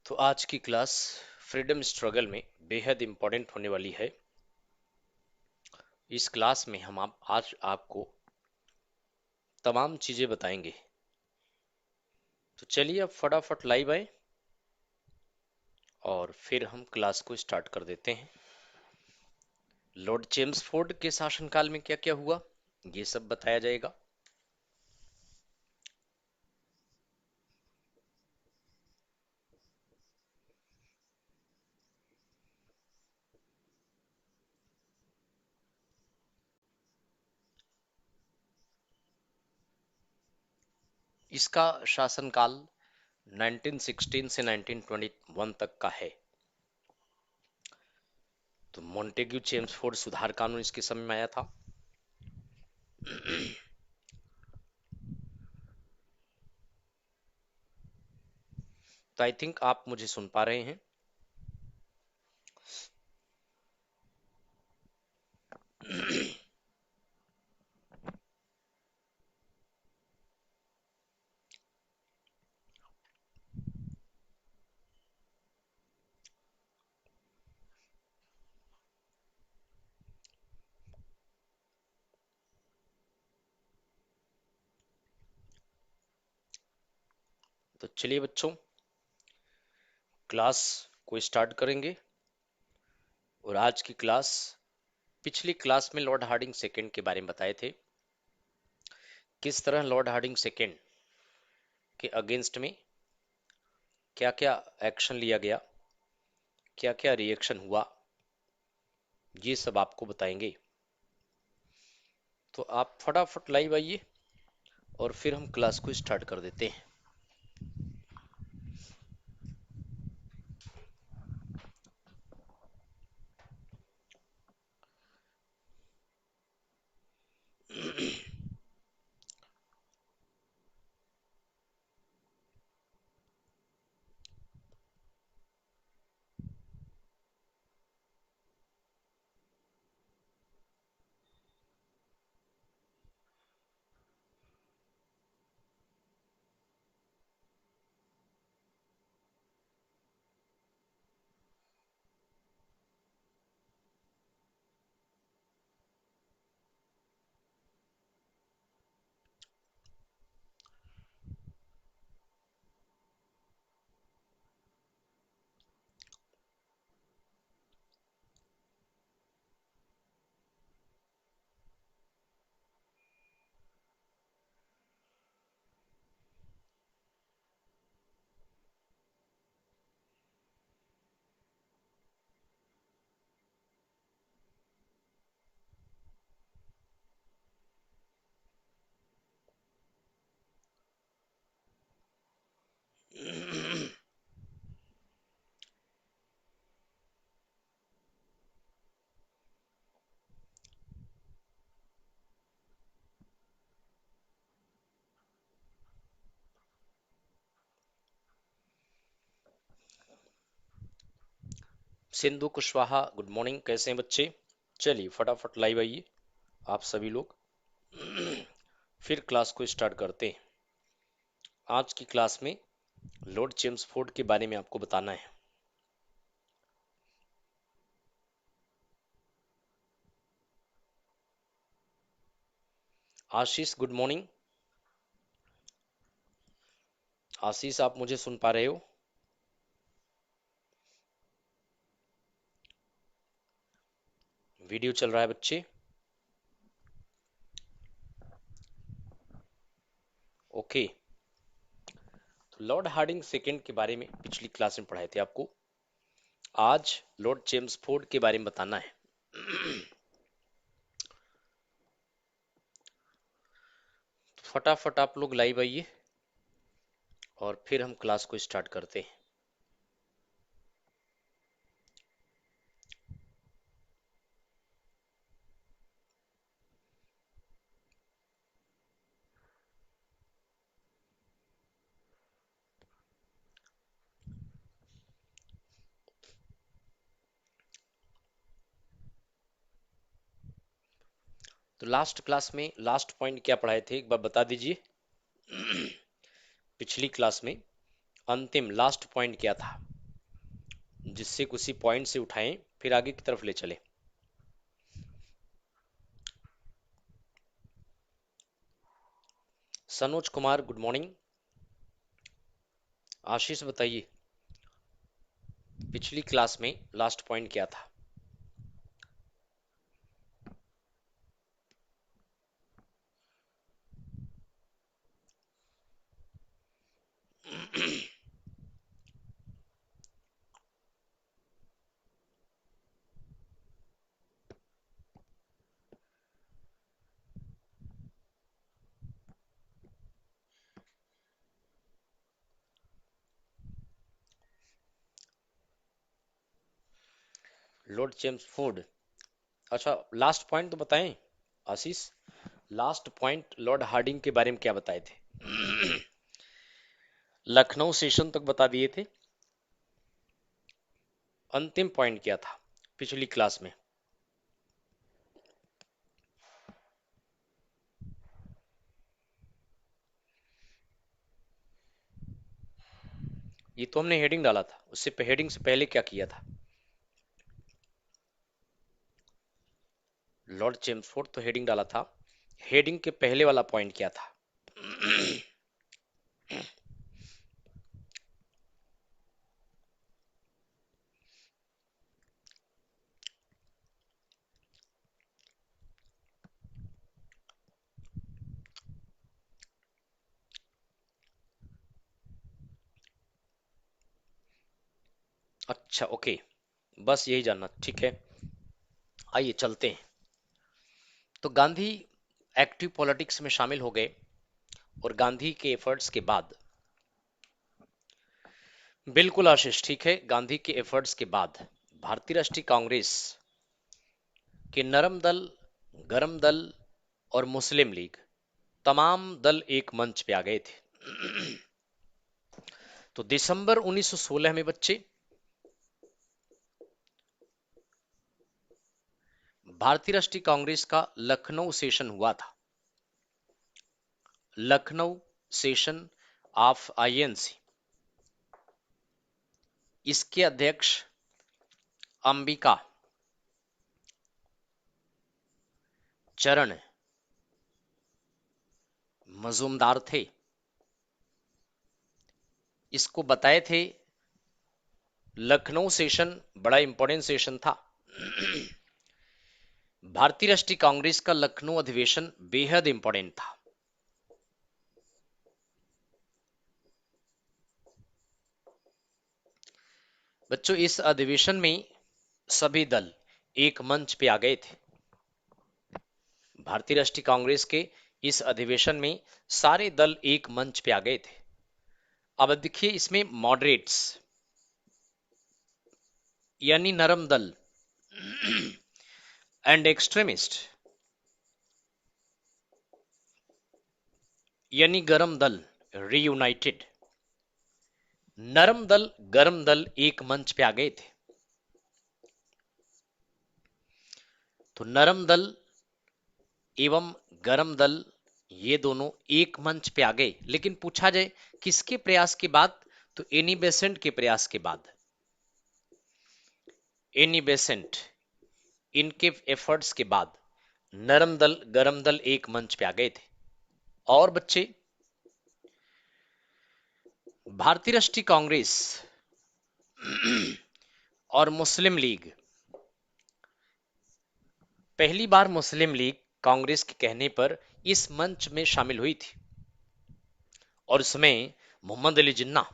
तो आज की क्लास फ्रीडम स्ट्रगल में बेहद इंपॉर्टेंट होने वाली है। इस क्लास में हम आज आपको तमाम चीजें बताएंगे। तो चलिए अब फटाफट लाइव आए और फिर हम क्लास को स्टार्ट कर देते हैं। लॉर्ड चेम्सफोर्ड के शासनकाल में क्या क्या हुआ, ये सब बताया जाएगा। इसका शासनकाल 1916 से 1921 तक का है। तो मॉन्टेग्यू चेम्सफोर्ड सुधार कानून इसके समय में आया था। तो आई थिंक आप मुझे सुन पा रहे हैं। तो चलिए बच्चों, क्लास को स्टार्ट करेंगे। और आज की क्लास, पिछली क्लास में लॉर्ड हार्डिंग सेकेंड के बारे में बताए थे, किस तरह लॉर्ड हार्डिंग सेकेंड के अगेंस्ट में क्या क्या एक्शन लिया गया, क्या क्या रिएक्शन हुआ, ये सब आपको बताएंगे। तो आप फटाफट लाइव आइए और फिर हम क्लास को स्टार्ट कर देते हैं। सिंधु कुशवाहा, गुड मॉर्निंग, कैसे हैं बच्चे? चलिए फटाफट लाइव आइए आप सभी लोग। फिर क्लास को स्टार्ट करते हैं। आज की क्लास में लॉर्ड चेम्सफोर्ड के बारे में आपको बताना है। आशीष, गुड मॉर्निंग। आशीष, आप मुझे सुन पा रहे हो? वीडियो चल रहा है बच्चे? ओके। तो लॉर्ड हार्डिंग सेकेंड के बारे में पिछली क्लास में पढ़ाए थे आपको। आज लॉर्ड चेम्सफोर्ड के बारे में बताना है। फटाफट आप लोग लाइव आइए और फिर हम क्लास को स्टार्ट करते हैं। तो लास्ट क्लास में लास्ट पॉइंट क्या पढ़ाए थे, एक बार बता दीजिए। पिछली क्लास में अंतिम लास्ट पॉइंट क्या था? जिससे उसी पॉइंट से उठाएं फिर आगे की तरफ ले चले। Sanoj Kumar good morning. आशीष बताइए पिछली क्लास में लास्ट पॉइंट क्या था? Lord Chelmsford. अच्छा लास्ट पॉइंट तो बताएं Ashish. Last point Lord Hardinge के बारे में क्या बताए थे? लखनऊ सेशन तक बता दिए थे। अंतिम पॉइंट क्या था पिछली क्लास में? ये तो हमने हेडिंग डाला था, उससे हेडिंग से पहले क्या किया था? लॉर्ड चेम्सफोर्ड तो हेडिंग डाला था, हेडिंग के पहले वाला पॉइंट क्या था? अच्छा ओके, बस यही जानना, ठीक है। आइए चलते हैं। तो गांधी एक्टिव पॉलिटिक्स में शामिल हो गए और गांधी के एफर्ट्स के बाद, बिल्कुल आशीष ठीक है, गांधी के एफर्ट्स के बाद भारतीय राष्ट्रीय कांग्रेस के नरम दल, गरम दल और मुस्लिम लीग तमाम दल एक मंच पे आ गए थे। तो दिसंबर 1916 में बच्चे भारतीय राष्ट्रीय कांग्रेस का लखनऊ सेशन हुआ था। लखनऊ सेशन ऑफ आईएनसी, इसके अध्यक्ष अंबिका चरण मजूमदार थे। इसको बताए थे लखनऊ सेशन बड़ा इंपॉर्टेंट सेशन था। भारतीय राष्ट्रीय कांग्रेस का लखनऊ अधिवेशन बेहद इंपॉर्टेंट था। बच्चों इस अधिवेशन में सभी दल एक मंच पे आ गए थे। भारतीय राष्ट्रीय कांग्रेस के इस अधिवेशन में सारे दल एक मंच पे आ गए थे। अब देखिए इसमें मॉडरेट्स यानी नरम दल एंड एक्सट्रीमिस्ट यानी गरम दल रीयूनाइटेड। नरम दल गरम दल एक मंच पे आ गए थे। तो नरम दल एवं गरम दल ये दोनों एक मंच पे आ गए, लेकिन पूछा जाए किसके प्रयास के बाद, तो एनी बेसेंट के प्रयास के बाद। एनी बेसेंट इनके एफर्ट्स के बाद नरम दल गरम दल एक मंच पे आ गए थे। और बच्चे भारतीय राष्ट्रीय कांग्रेस और मुस्लिम लीग, पहली बार मुस्लिम लीग कांग्रेस के कहने पर इस मंच में शामिल हुई थी। और इसमें मोहम्मद अली जिन्ना,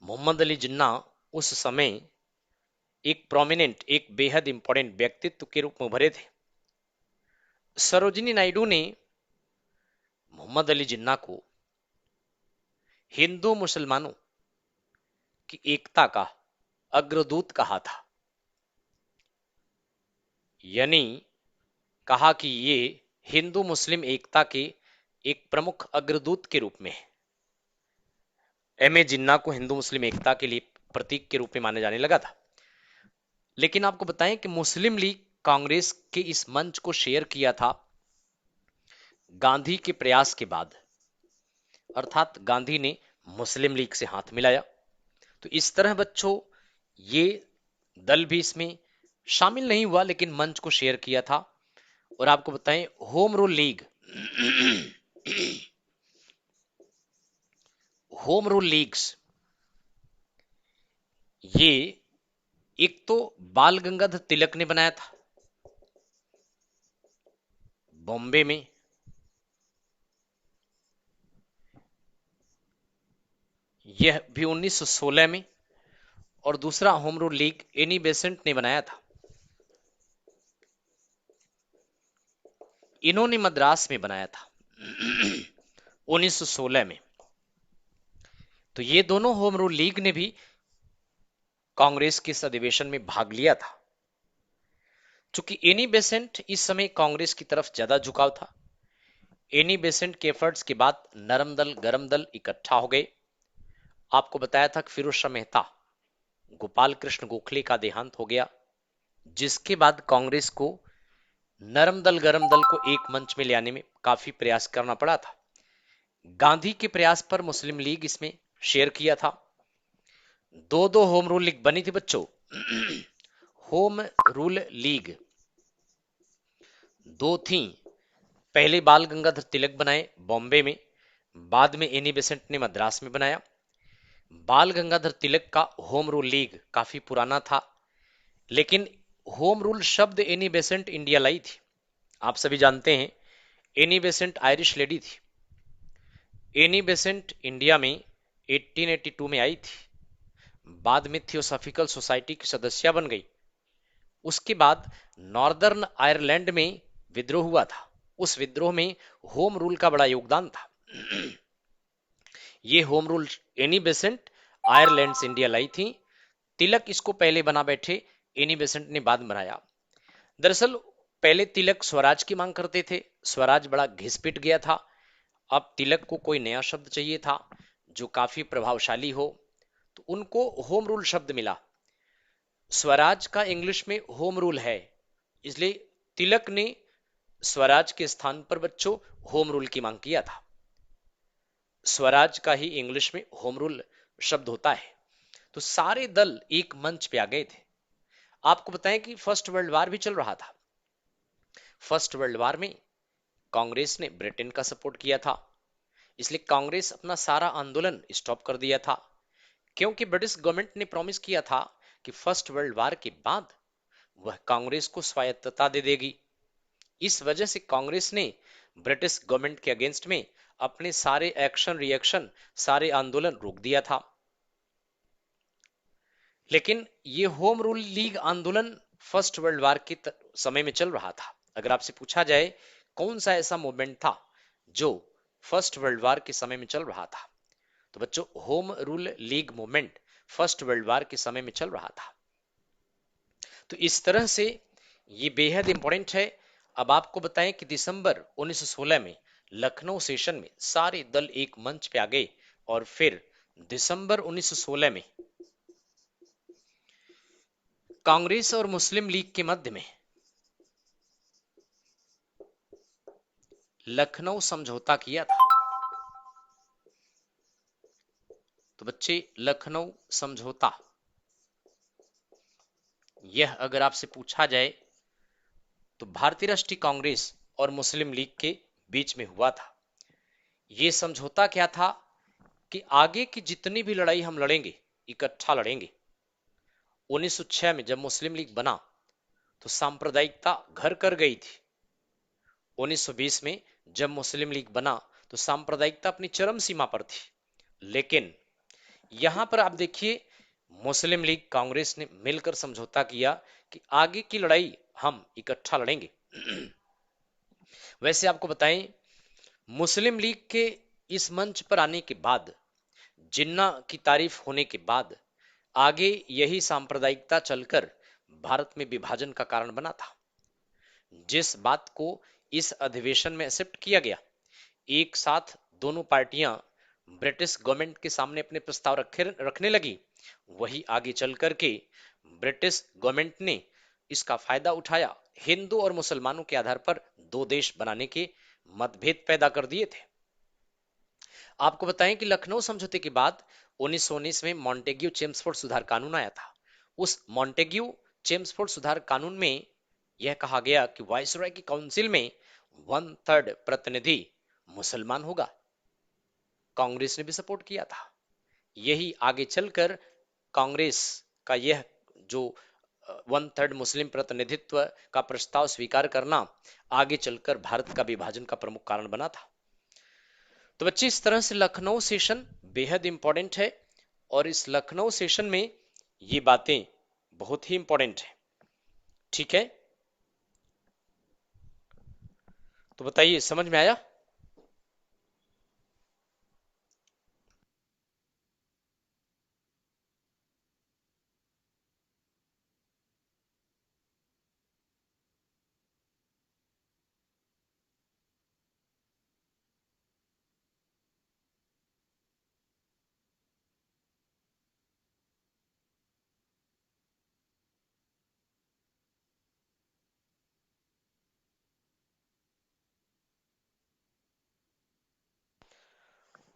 मोहम्मद अली जिन्ना उस समय एक प्रोमिनेंट, एक बेहद इंपॉर्टेंट व्यक्तित्व के रूप में उभरे थे। सरोजिनी नायडू ने मोहम्मद अली जिन्ना को हिंदू मुसलमानों की एकता का अग्रदूत कहा था, यानी कहा कि ये हिंदू मुस्लिम एकता के एक प्रमुख अग्रदूत के रूप में है। एम ए जिन्ना को हिंदू मुस्लिम एकता के लिए प्रतीक के रूप में माने जाने लगा था। लेकिन आपको बताएं कि मुस्लिम लीग कांग्रेस के इस मंच को शेयर किया था गांधी के प्रयास के बाद, अर्थात गांधी ने मुस्लिम लीग से हाथ मिलाया। तो इस तरह बच्चों ये दल भी इसमें शामिल नहीं हुआ, लेकिन मंच को शेयर किया था। और आपको बताएं, home rule league home rule leagues, ये एक तो बाल गंगाधर तिलक ने बनाया था बॉम्बे में, यह भी 1916 में। और दूसरा home rule league Annie Besant ने बनाया था, इन्होंने मद्रास में बनाया था 1916 में। तो ये दोनों होम रूल लीग ने भी कांग्रेस के इस अधिवेशन में भाग लिया था। चूंकि एनी बेसेंट इस समय कांग्रेस की तरफ ज्यादा झुकाव था, एनी बेसेंट के एफर्ट्स के बाद नरम दल गरम दल इकट्ठा हो गए। आपको बताया था कि फिरोज शाह मेहता, गोपाल कृष्ण गोखले का देहांत हो गया, जिसके बाद कांग्रेस को नरम दल गरम दल को एक मंच में ले आने में काफी प्रयास करना पड़ा था। गांधी के प्रयास पर मुस्लिम लीग इसमें शेयर किया था। दो दो होम रूल लीग बनी थी बच्चों होम रूल लीग दो थी। पहले बाल गंगाधर तिलक बनाए बॉम्बे में, बाद में एनी बेसेंट ने मद्रास में बनाया। बाल गंगाधर तिलक का होम रूल लीग काफी पुराना था, लेकिन होम रूल शब्द एनी बेसेंट इंडिया लाई थी। आप सभी जानते हैं एनी बेसेंट आयरिश लेडी थी। एनी बेसेंट इंडिया में 1882 में आई थी, बाद में थियोसॉफिकल सोसाइटी की सदस्य बन गई। उसके बाद नॉर्दर्न आयरलैंड में विद्रोह हुआ था, उस विद्रोह में होम रूल का बड़ा योगदान था। ये home rule Annie Besant Ireland से इंडिया लाई थी। तिलक इसको पहले बना बैठे, एनी बेसेंट ने बाद बनाया। दरअसल पहले तिलक स्वराज की मांग करते थे, स्वराज बड़ा घिस-पिट गया था। अब तिलक को कोई नया शब्द चाहिए था जो काफी प्रभावशाली हो, तो उनको होम रूल शब्द मिला। स्वराज का इंग्लिश में होम रूल है, इसलिए तिलक ने स्वराज के स्थान पर बच्चों होम रूल की मांग किया था। स्वराज का ही इंग्लिश में होम रूल शब्द होता है। तो सारे दल एक मंच पे आ गए थे। आपको बताएं कि फर्स्ट वर्ल्ड वार भी चल रहा था। फर्स्ट वर्ल्ड वार में कांग्रेस ने ब्रिटेन का सपोर्ट किया था, इसलिए कांग्रेस अपना सारा आंदोलन स्टॉप कर दिया था, क्योंकि ब्रिटिश गवर्नमेंट ने प्रॉमिस किया था कि फर्स्ट वर्ल्ड वार के बाद वह कांग्रेस को स्वायत्तता दे देगी। इस वजह से कांग्रेस ने ब्रिटिश गवर्नमेंट के अगेंस्ट में अपने सारे एक्शन रिएक्शन, सारे आंदोलन रोक दिया था। लेकिन ये होम रूल लीग आंदोलन फर्स्ट वर्ल्ड वार के समय में चल रहा था। अगर आपसे पूछा जाए कौन सा ऐसा मूवमेंट था जो फर्स्ट वर्ल्ड वार के समय में चल रहा था, तो बच्चों home rule league movement first world war के समय में चल रहा था। तो इस तरह से ये बेहद इंपॉर्टेंट है। अब आपको बताएं कि दिसंबर 1916 में लखनऊ सेशन में सारे दल एक मंच पे आ गए, और फिर दिसंबर 1916 में कांग्रेस और मुस्लिम लीग के मध्य में लखनऊ समझौता किया था। तो बच्चे लखनऊ समझौता, यह अगर आपसे पूछा जाए तो भारतीय राष्ट्रीय कांग्रेस और मुस्लिम लीग के बीच में हुआ था। यह समझौता क्या था कि आगे की जितनी भी लड़ाई हम लड़ेंगे इकट्ठा लड़ेंगे। 1906 में जब मुस्लिम लीग बना तो सांप्रदायिकता घर कर गई थी। 1920 में जब मुस्लिम लीग बना तो सांप्रदायिकता अपनी चरम सीमा पर थी। लेकिन यहां पर आप देखिए, मुस्लिम लीग कांग्रेस ने मिलकर समझौता किया कि आगे की लड़ाई हम इकट्ठा लड़ेंगे। वैसे आपको बताएं, मुस्लिम लीग के इस मंच पर आने के बाद, जिन्ना की तारीफ होने के बाद, आगे यही सांप्रदायिकता चलकर भारत में विभाजन का कारण बना था। जिस बात को इस अधिवेशन में एक्सेप्ट किया गया, एक साथ दोनों पार्टियां ब्रिटिश गवर्नमेंट के सामने अपने प्रस्ताव रखने लगी, वही आगे चल करके ब्रिटिश गवर्नमेंट ने इसका फायदा उठाया, हिंदू और मुसलमानों के आधार पर दो देश बनाने के मतभेद पैदा कर दिए थे। आपको बताएं कि लखनऊ समझौते के बाद 1919 में मॉन्टेग्यू चेम्सफोर्ड सुधार कानून आया था। उस मॉन्टेग्यू चेम्सफोर्ड सुधार कानून में यह कहा गया कि वायसरॉय की काउंसिल में 1/3 प्रतिनिधि मुसलमान होगा। कांग्रेस ने भी सपोर्ट किया था। यही आगे चलकर कांग्रेस का यह जो 1/3 मुस्लिम प्रतिनिधित्व का प्रस्ताव स्वीकार करना आगे चलकर भारत का विभाजन का प्रमुख कारण बना था। तो बच्चे इस तरह से लखनऊ सेशन बेहद इंपॉर्टेंट है और इस लखनऊ सेशन में ये बातें बहुत ही इंपॉर्टेंट है। ठीक है, तो बताइए समझ में आया?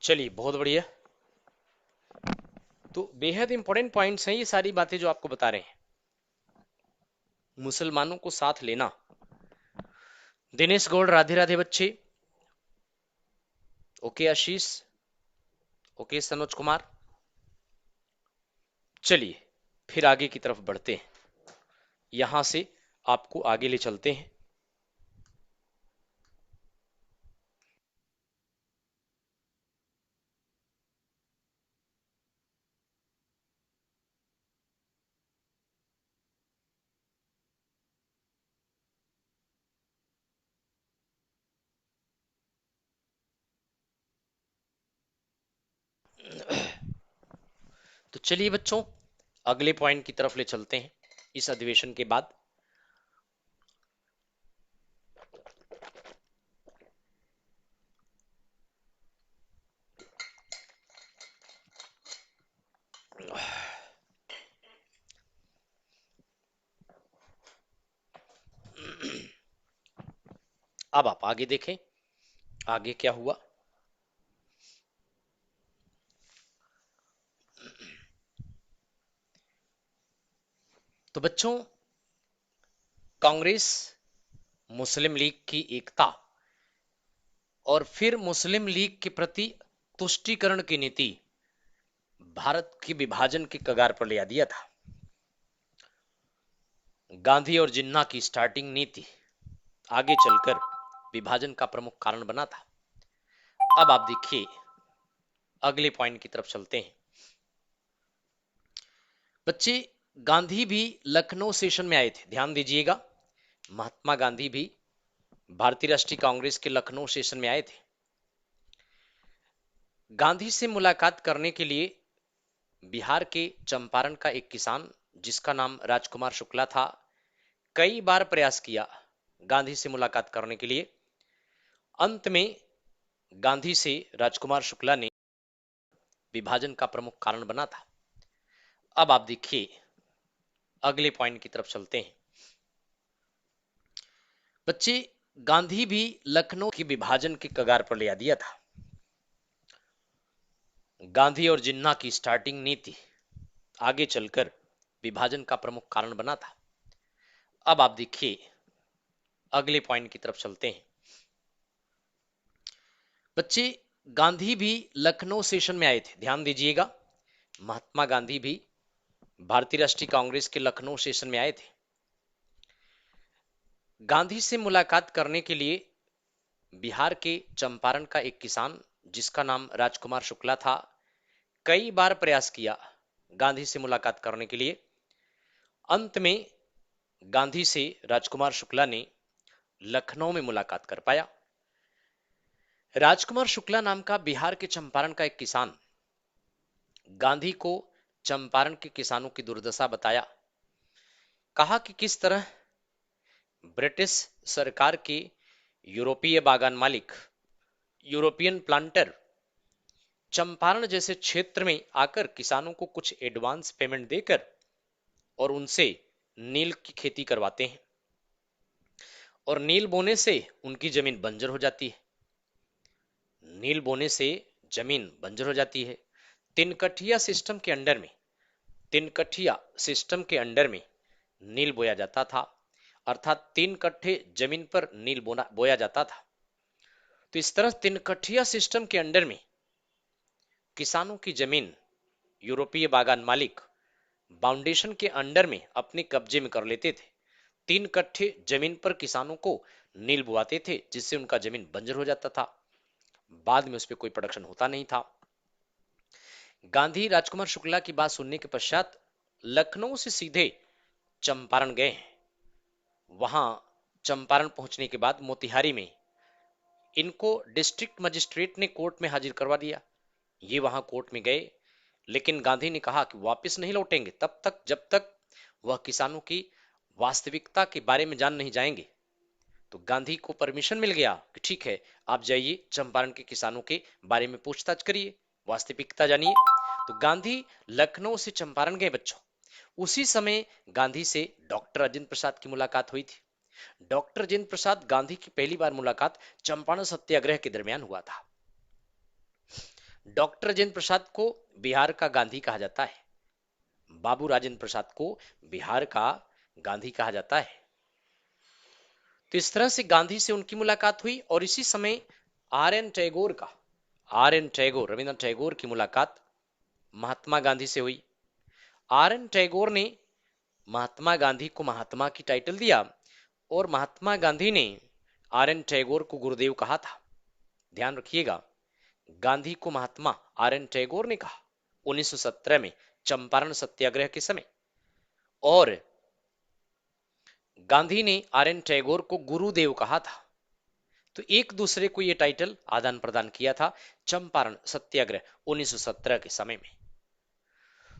चलिए बहुत बढ़िया। तो बेहद इंपॉर्टेंट पॉइंट्स हैं ये सारी बातें जो आपको बता रहे हैं। मुसलमानों को साथ लेना। दिनेश गौड़ राधे राधे बच्चे। ओके आशीष, ओके सनोज कुमार। चलिए फिर आगे की तरफ बढ़ते हैं। यहां से आपको आगे ले चलते हैं। तो चलिए बच्चों अगले पॉइंट की तरफ ले चलते हैं इस अधिवेशन के बाद। अब आप आगे देखें आगे क्या हुआ। तो बच्चों कांग्रेस मुस्लिम लीग की एकता और फिर मुस्लिम लीग के प्रति तुष्टीकरण की नीति भारत की विभाजन के कगार पर ले आ दिया था। गांधी और जिन्ना की स्टार्टिंग नीति आगे चलकर विभाजन का प्रमुख कारण बना था। अब आप देखिए अगले पॉइंट की तरफ चलते हैं। बच्चे गांधी भी लखनऊ सेशन में आए थे, ध्यान दीजिएगा। महात्मा गांधी भी भारतीय राष्ट्रीय कांग्रेस के लखनऊ सेशन में आए थे। गांधी से मुलाकात करने के लिए बिहार के चंपारण का एक किसान जिसका नाम राजकुमार शुक्ला था, कई बार प्रयास किया गांधी से मुलाकात करने के लिए। अंत में गांधी से राजकुमार शुक्ला ने विभाजन का प्रमुख कारण बना था। अब आप देखिए अगले पॉइंट की तरफ चलते हैं। बच्चे गांधी भी लखनऊ की विभाजन के कगार पर ले आ दिया था। गांधी और जिन्ना की स्टार्टिंग नीति आगे चलकर विभाजन का प्रमुख कारण बना था। अब आप देखिए अगले पॉइंट की तरफ चलते हैं। बच्चे गांधी भी लखनऊ सेशन में आए थे, ध्यान दीजिएगा। महात्मा गांधी भी भारतीय राष्ट्रीय कांग्रेस के लखनऊ सेशन में आए थे। गांधी से मुलाकात करने के लिए बिहार के चंपारण का एक किसान जिसका नाम राजकुमार शुक्ला था, कई बार प्रयास किया गांधी से मुलाकात करने के लिए। अंत में गांधी से राजकुमार शुक्ला ने लखनऊ में मुलाकात कर पाया। राजकुमार शुक्ला नाम का बिहार के चंपारण का एक किसान गांधी को चंपारण के किसानों की दुर्दशा बताया। कहा कि किस तरह ब्रिटिश सरकार के यूरोपीय बागान मालिक, यूरोपियन प्लांटर चंपारण जैसे क्षेत्र में आकर किसानों को कुछ एडवांस पेमेंट देकर और उनसे नील की खेती करवाते हैं और नील बोने से उनकी जमीन बंजर हो जाती है। नील बोने से जमीन बंजर हो जाती है। तिनकठिया सिस्टम के अंडर में तिनकठिया सिस्टम के अंडर में नील बोया जाता था, अर्थात 3 कट्ठे जमीन पर नील बोया जाता था। तो इस तरह तिनकठिया सिस्टम के अंडर में किसानों की जमीन यूरोपीय बागान मालिक बाउंडेशन के अंडर में अपने कब्जे में कर लेते थे। 3 कट्ठे जमीन पर किसानों को नील बुआते थे, जिससे उनका जमीन बंजर हो जाता था, बाद में उस पर कोई प्रोडक्शन होता नहीं था। गांधी राजकुमार शुक्ला की बात सुनने के पश्चात लखनऊ से सीधे चंपारण गए हैं। वहां चंपारण पहुंचने के बाद मोतिहारी में इनको डिस्ट्रिक्ट मजिस्ट्रेट ने कोर्ट में हाजिर करवा दिया। ये वहां कोर्ट में गए, लेकिन गांधी ने कहा कि वापस नहीं लौटेंगे तब तक जब तक वह किसानों की वास्तविकता के बारे में जान नहीं जाएंगे। तो गांधी को परमिशन मिल गया कि ठीक है, आप जाइए चंपारण के किसानों के बारे में पूछताछ करिए, वास्तविकता जानिए। तो गांधी लखनऊ से चंपारण गए बच्चों। उसी समय गांधी से डॉक्टर राजेंद्र प्रसाद की मुलाकात हुई थी। डॉक्टर राजेंद्र प्रसाद गांधी की पहली बार मुलाकात चंपारण सत्याग्रह के दरमियान हुआ था। डॉक्टर राजेंद्र प्रसाद को बिहार का गांधी कहा जाता है, बाबू राजेंद्र प्रसाद को बिहार का गांधी कहा जाता है। तो इस तरह से गांधी से उनकी मुलाकात हुई, और इसी समय आर एन टैगोर रविन्द्रनाथ टैगोर की मुलाकात महात्मा गांधी से हुई। आर एन टैगोर ने महात्मा गांधी को महात्मा की टाइटल दिया, और महात्मा गांधी ने आर एन टैगोर को गुरुदेव कहा था। ध्यान रखिएगा, गांधी को महात्मा आर एन टैगोर ने कहा 1917 में चंपारण सत्याग्रह के समय, और गांधी ने आर एन टैगोर को गुरुदेव कहा था। तो एक दूसरे को यह टाइटल आदान प्रदान किया था चंपारण सत्याग्रह 1917 के समय में।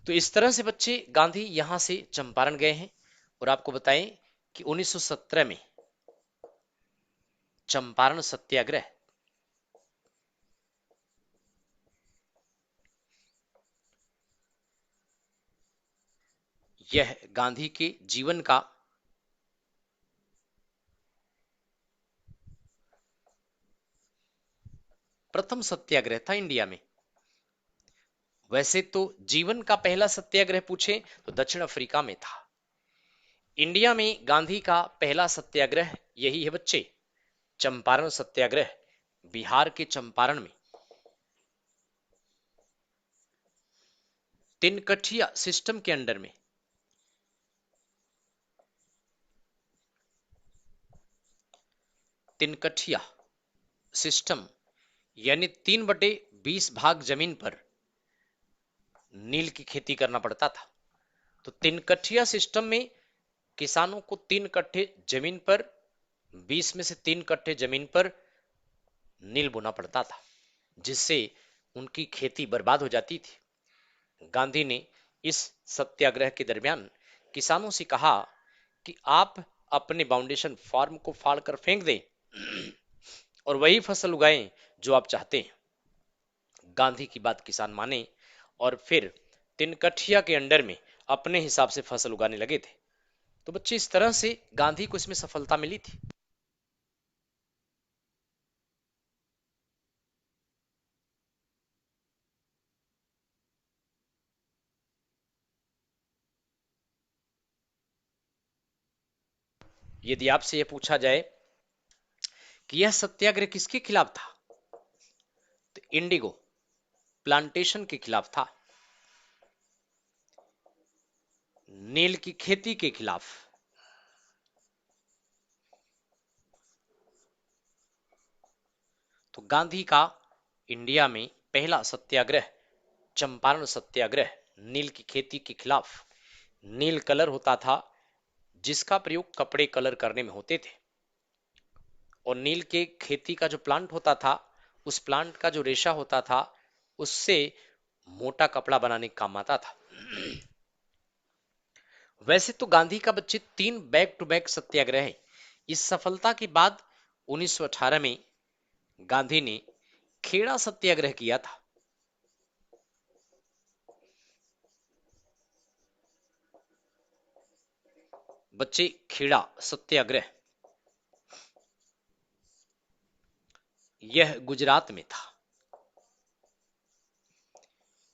तो इस तरह से बच्चे गांधी यहां से चंपारण गए हैं, और आपको बताएं कि 1917 में चंपारण सत्याग्रह यह गांधी के जीवन का प्रथम सत्याग्रह था इंडिया में। वैसे तो जीवन का पहला सत्याग्रह पूछे तो दक्षिण अफ्रीका में था। इंडिया में गांधी का पहला सत्याग्रह यही है बच्चे, चंपारण सत्याग्रह, बिहार के चंपारण में तिनकठिया सिस्टम के अंडर में तिनकठिया सिस्टम यानी 3/20 भाग जमीन पर नील की खेती करना पड़ता था। तो तिनकठिया सिस्टम में किसानों को 3 कट्ठे जमीन पर 20 में से 3 कट्ठे जमीन पर नील बोना पड़ता था, जिससे उनकी खेती बर्बाद हो जाती थी। गांधी ने इस सत्याग्रह के दरमियान किसानों से कहा कि आप अपने बाउंडेशन फार्म को फाड़ कर फेंक दें और वही फसल उगाएं जो आप चाहते हैं। गांधी की बात किसान माने, और फिर तिनकठिया के अंडर में अपने हिसाब से फसल उगाने लगे थे। तो बच्चे इस तरह से गांधी को इसमें सफलता मिली थी। यदि आपसे यह पूछा जाए कि यह सत्याग्रह किसके खिलाफ था, तो इंडिगो प्लांटेशन के खिलाफ था, नील की खेती के खिलाफ। तो गांधी का इंडिया में पहला सत्याग्रह चंपारण सत्याग्रह नील की खेती के खिलाफ। नील कलर होता था जिसका प्रयोग कपड़े कलर करने में होते थे, और नील के खेती का जो प्लांट होता था, उस प्लांट का जो रेशा होता था, उससे मोटा कपड़ा बनाने का काम आता था। वैसे तो गांधी का बच्चे 3 बैक टू बैक सत्याग्रह है। इस सफलता के बाद 1918 में गांधी ने खेड़ा सत्याग्रह किया था। बच्चे खेड़ा सत्याग्रह यह गुजरात में था।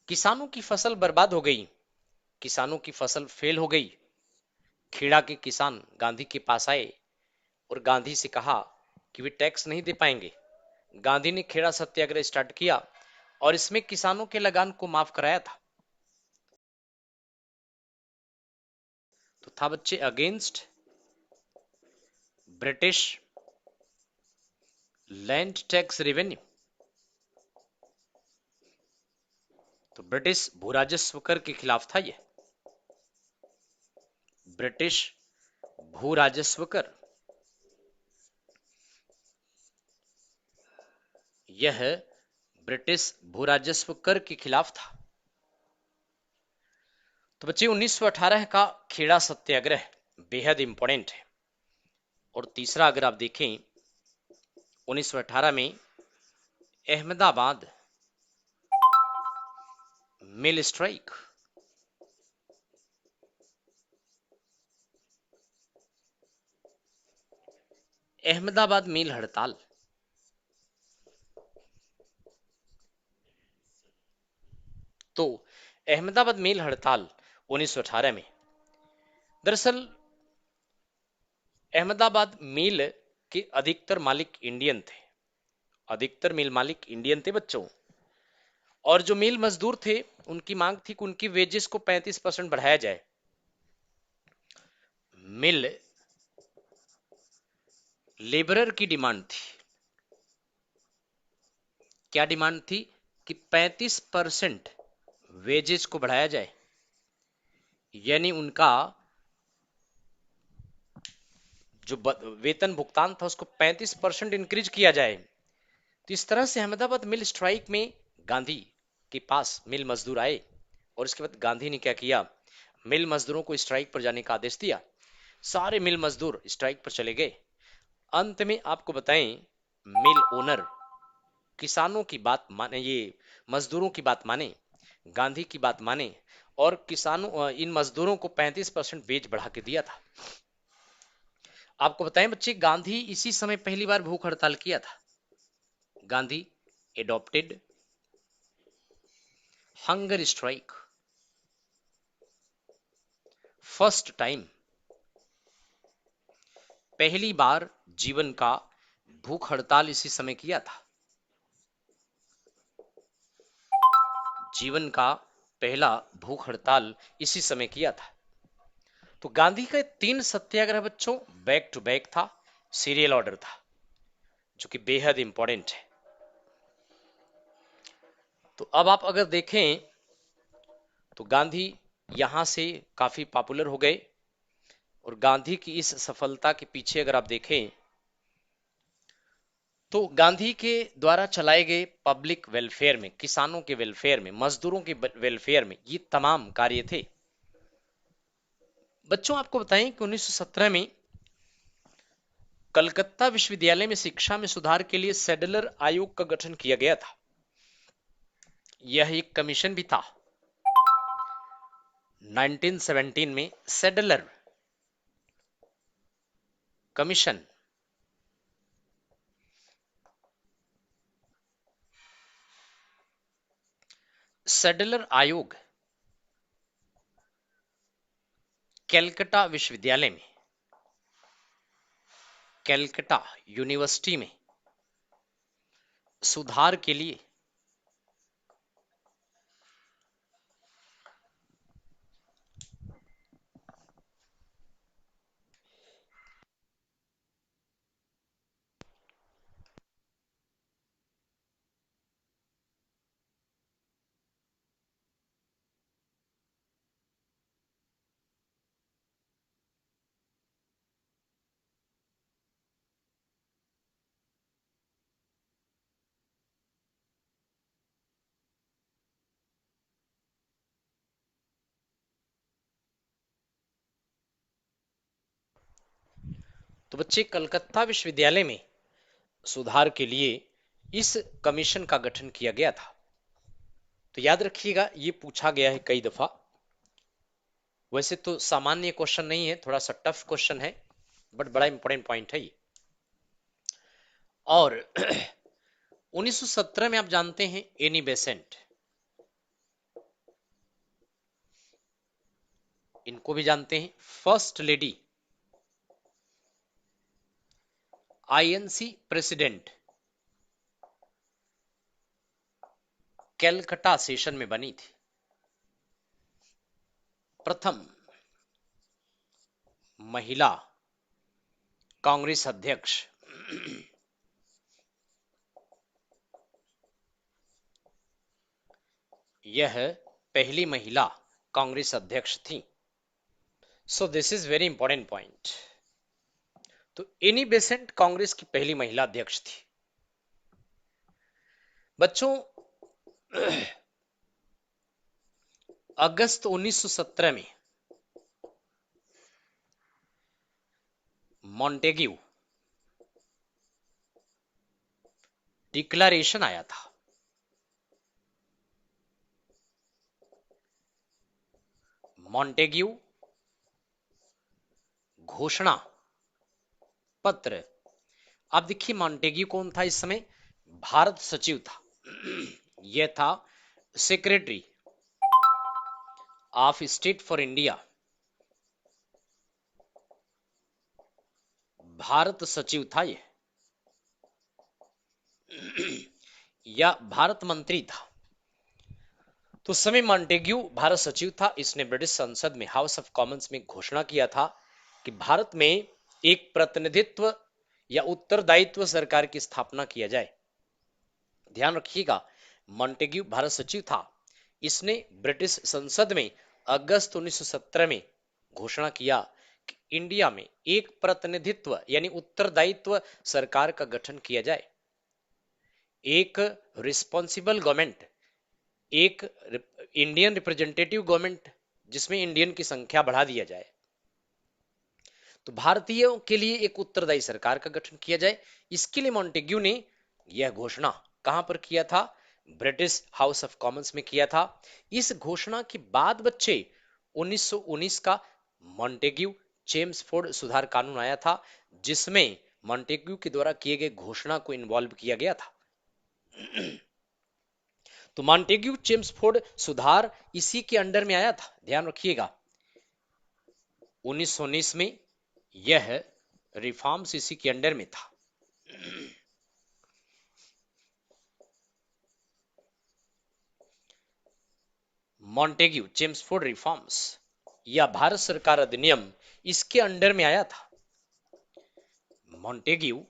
किसानों की फसल बर्बाद हो गई किसानों की फसल फेल हो गई। खेड़ा के किसान गांधी के पास आए और गांधी से कहा कि वे टैक्स नहीं दे पाएंगे। गांधी ने खेड़ा सत्याग्रह स्टार्ट किया और इसमें किसानों के लगान को माफ कराया था। तो था बच्चे against British land tax revenue. तो ब्रिटिश भू राजस्व कर के खिलाफ था यह। ब्रिटिश भू राजस्व कर, यह ब्रिटिश भू राजस्व कर के खिलाफ था। तो बच्चे 1918 का खेड़ा सत्याग्रह बेहद इंपॉर्टेंट है। और तीसरा अगर आप देखें 1918 में अहमदाबाद मिल स्ट्राइक। अहमदाबाद मिल हड़ताल। तो अहमदाबाद मिल हड़ताल 1918 में, दरअसल अहमदाबाद मिल के अधिकतर मालिक इंडियन थे। अधिकतर मिल मालिक इंडियन थे बच्चों। और जो मिल मजदूर थे उनकी मांग थी कि उनकी वेजेस को 35% बढ़ाया जाए। मिल लेबरर की डिमांड थी। क्या डिमांड थी? कि 35% वेजेस को बढ़ाया जाए, यानी उनका जो वेतन भुगतान था उसको 35% इंक्रीज किया जाए। तो इस तरह से अहमदाबाद मिल स्ट्राइक में गांधी के पास मिल मजदूर आए और इसके बाद गांधी ने क्या किया, मिल मजदूरों को स्ट्राइक पर जाने का आदेश दिया। सारे मिल मजदूर स्ट्राइक पर चले गए। अंत में आपको बताएं, मिल ओनर किसानों की बात माने, ये मजदूरों की बात माने, गांधी की बात माने और किसानों इन मजदूरों को 35% वेज बढ़ा के दिया था। आपको बताएं बच्चे, गांधी इसी समय पहली बार भूख हड़ताल किया था। Gandhi adopted hunger strike first time, पहली बार जीवन का भूख हड़ताल इसी समय किया था। जीवन का पहला भूख हड़ताल इसी समय किया था। तो गांधी का 3 सत्याग्रह बच्चों बैक टू बैक था, सीरियल ऑर्डर था, जो कि बेहद इंपॉर्टेंट है। तो अब आप अगर देखें तो गांधी यहां से काफी पॉपुलर हो गए। और गांधी की इस सफलता के पीछे अगर आप देखें तो गांधी के द्वारा चलाए गए पब्लिक वेलफेयर में, किसानों के वेलफेयर में, मजदूरों के वेलफेयर में, ये तमाम कार्य थे। बच्चों आपको बताएं कि 1917 में कलकत्ता विश्वविद्यालय में शिक्षा में सुधार के लिए सेडलर आयोग का गठन किया गया था। यह एक कमीशन भी था। 1917 में सेडलर कमीशन, सेडलर आयोग कैलकटा विश्वविद्यालय में, कैलकटा यूनिवर्सिटी में सुधार के लिए तो बच्चे कलकत्ता विश्वविद्यालय में सुधार के लिए इस कमीशन का गठन किया गया था। तो याद रखिएगा, ये पूछा गया है कई दफा। वैसे तो सामान्य क्वेश्चन नहीं है, थोड़ा सा टफ क्वेश्चन है, बट बड़ा इंपॉर्टेंट पॉइंट है ये। और 1917 में आप जानते हैं एनी बेसेंट, इनको भी जानते हैं, first lady, INC president, Calcutta session में बनी थी। प्रथम महिला कांग्रेस अध्यक्ष, यह पहली महिला कांग्रेस अध्यक्ष थी। So this is very important point. तो एनी बेसेंट कांग्रेस की पहली महिला अध्यक्ष थी। बच्चों, अगस्त 1917 में मॉन्टेग्यू डिक्लेरेशन आया था। मॉन्टेग्यू घोषणा पत्र। अब देखिए, मॉन्टेग्यू कौन था इस समय? भारत सचिव था। यह था secretary of state for India, Bharat सचिव था यह, या भारत मंत्री था। तो उस समय मॉन्टेग्यू भारत सचिव था। इसने ब्रिटिश संसद में, हाउस ऑफ कॉमन्स में घोषणा किया था कि भारत में एक प्रतिनिधित्व या उत्तरदायित्व सरकार की स्थापना किया जाए। ध्यान रखिएगा, मॉन्टेग्यू भारत सचिव था। इसने ब्रिटिश संसद में अगस्त 1917 में घोषणा किया कि इंडिया में एक प्रतिनिधित्व यानी उत्तरदायित्व सरकार का गठन किया जाए। एक रिस्पॉन्सिबल गवर्नमेंट, एक इंडियन रिप्रेजेंटेटिव गवर्नमेंट, जिसमें इंडियन की संख्या बढ़ा दिया जाए। तो भारतीयों के लिए एक उत्तरदायी सरकार का गठन किया जाए। इसके लिए मॉन्टेग्यू ने यह घोषणा कहां पर किया था? ब्रिटिश हाउस ऑफ कॉमन्स में किया था। इस घोषणा के बाद बच्चे 1919 का मॉन्टेग्यू चेम्सफोर्ड सुधार कानून आया था, जिसमें मॉन्टेग्यू के द्वारा किए गए घोषणा को इन्वॉल्व किया गया था। तो मॉन्टेग्यू चेम्सफोर्ड सुधार इसी के अंडर में आया था। ध्यान रखिएगा, 1919 में यह रिफॉर्म्स इसी के अंडर में था। मॉन्टेग्यू चेम्सफोर्ड रिफॉर्म्स या भारत सरकार अधिनियम इसके अंडर में आया था। मॉन्टेग्यू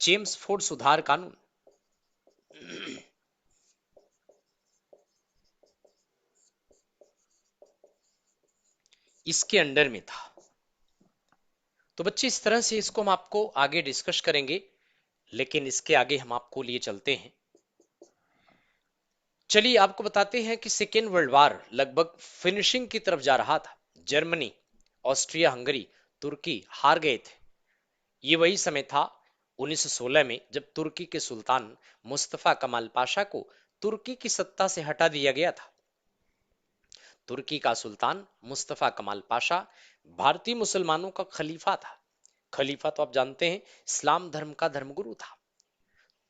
चेम्सफोर्ड सुधार कानून इसके अंडर में था। तो बच्चे, इस तरह से इसको हम आपको आगे डिस्कस करेंगे, लेकिन इसके आगे हम आपको लिए चलते हैं। चलिए आपको बताते हैं कि सेकेंड वर्ल्ड वॉर लगभग फिनिशिंग की तरफ जा रहा था। जर्मनी, ऑस्ट्रिया हंगरी, तुर्की हार गए थे। ये वही समय था 1916 में जब तुर्की के सुल्तान मुस्तफा कमाल पाशा को तुर्की की सत्ता से हटा दिया गया था। तुर्की का सुल्तान मुस्तफा कमाल पाशा भारतीय मुसलमानों का खलीफा था। खलीफा तो आप जानते हैं, इस्लाम धर्म का धर्मगुरु था।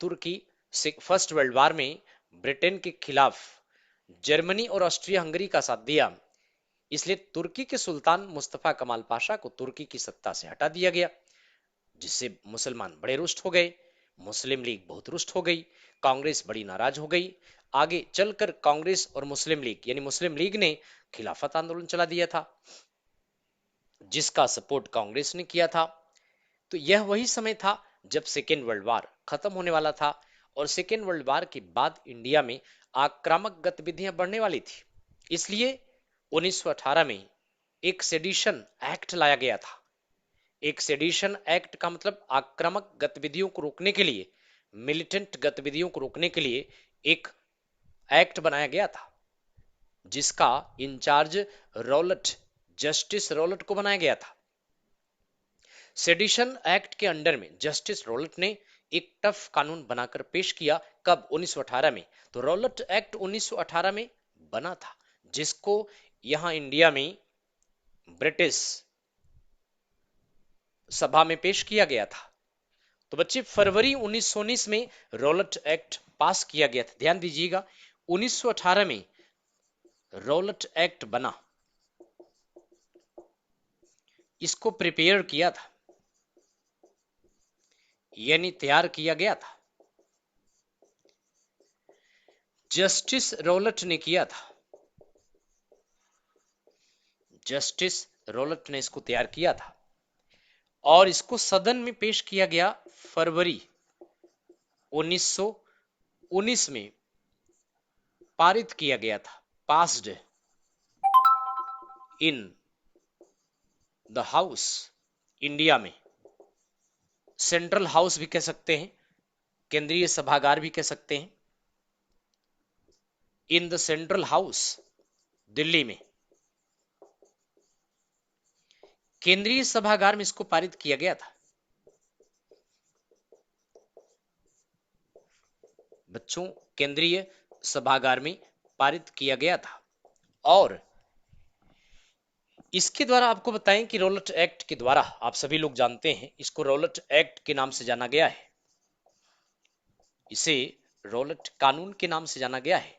तुर्की से फर्स्ट वर्ल्ड वॉर में ब्रिटेन के खिलाफ जर्मनी और ऑस्ट्रिया हंगरी का साथ दिया, इसलिए तुर्की के सुल्तान मुस्तफा कमाल पाशा को तुर्की की सत्ता से हटा दिया गया, जिससे मुसलमान बड़े रुष्ट हो गए। मुस्लिम लीग बहुत रुष्ट हो गई। कांग्रेस बड़ी नाराज हो गई। आगे चलकर कांग्रेस और मुस्लिम लीग यानी मुस्लिम लीग ने खिलाफत आंदोलन चला दिया था, जिसका सपोर्ट कांग्रेस ने किया था। तो यह वही समय था जब सेकेंड वर्ल्ड वॉर खत्म होने वाला था, और सेकेंड वर्ल्ड वॉर के बाद इंडिया में आक्रामक गतिविधियां बढ़ने वाली थी। इसलिए 1918 में एक सेडिशन एक्ट लाया गया था। एक सेडिशन एक्ट का मतलब आक्रामक गतिविधियों को रोकने के लिए, मिलिटेंट गतिविधियों को रोकने के लिए एक एक्ट बनाया गया था, जिसका इंचार्ज रॉलेट, जस्टिस रॉलेट को बनाया गया था। सेडिशन एक्ट के अंडर में जस्टिस रॉलेट ने एक टफ कानून बनाकर पेश किया। कब? 1918 में। तो रॉलेट एक्ट 1918 में बना था, जिसको यहां इंडिया में ब्रिटिश सभा में पेश किया गया था। तो बच्चे, फरवरी 1919 में रॉलेट एक्ट पास किया गया था। ध्यान दीजिएगा, 1918 में रॉलेट एक्ट बना। इसको प्रिपेयर किया था, यानी तैयार किया गया था, जस्टिस रॉलेट ने किया था। जस्टिस रॉलेट ने इसको तैयार किया था और इसको सदन में पेश किया गया फरवरी 1919 में पारित किया गया था, passed in the house, India में। सेंट्रल हाउस भी कह सकते हैं, केंद्रीय सभागार भी कह सकते हैं। In the central house, Delhi में केंद्रीय सभागार में इसको पारित किया गया था। बच्चों, केंद्रीय सभागार में पारित किया गया था। और इसके द्वारा आपको बताएं कि रॉलेट एक्ट के द्वारा, आप सभी लोग जानते हैं इसको रॉलेट एक्ट के नाम से जाना गया है, इसे रॉलेट कानून के नाम से जाना गया है।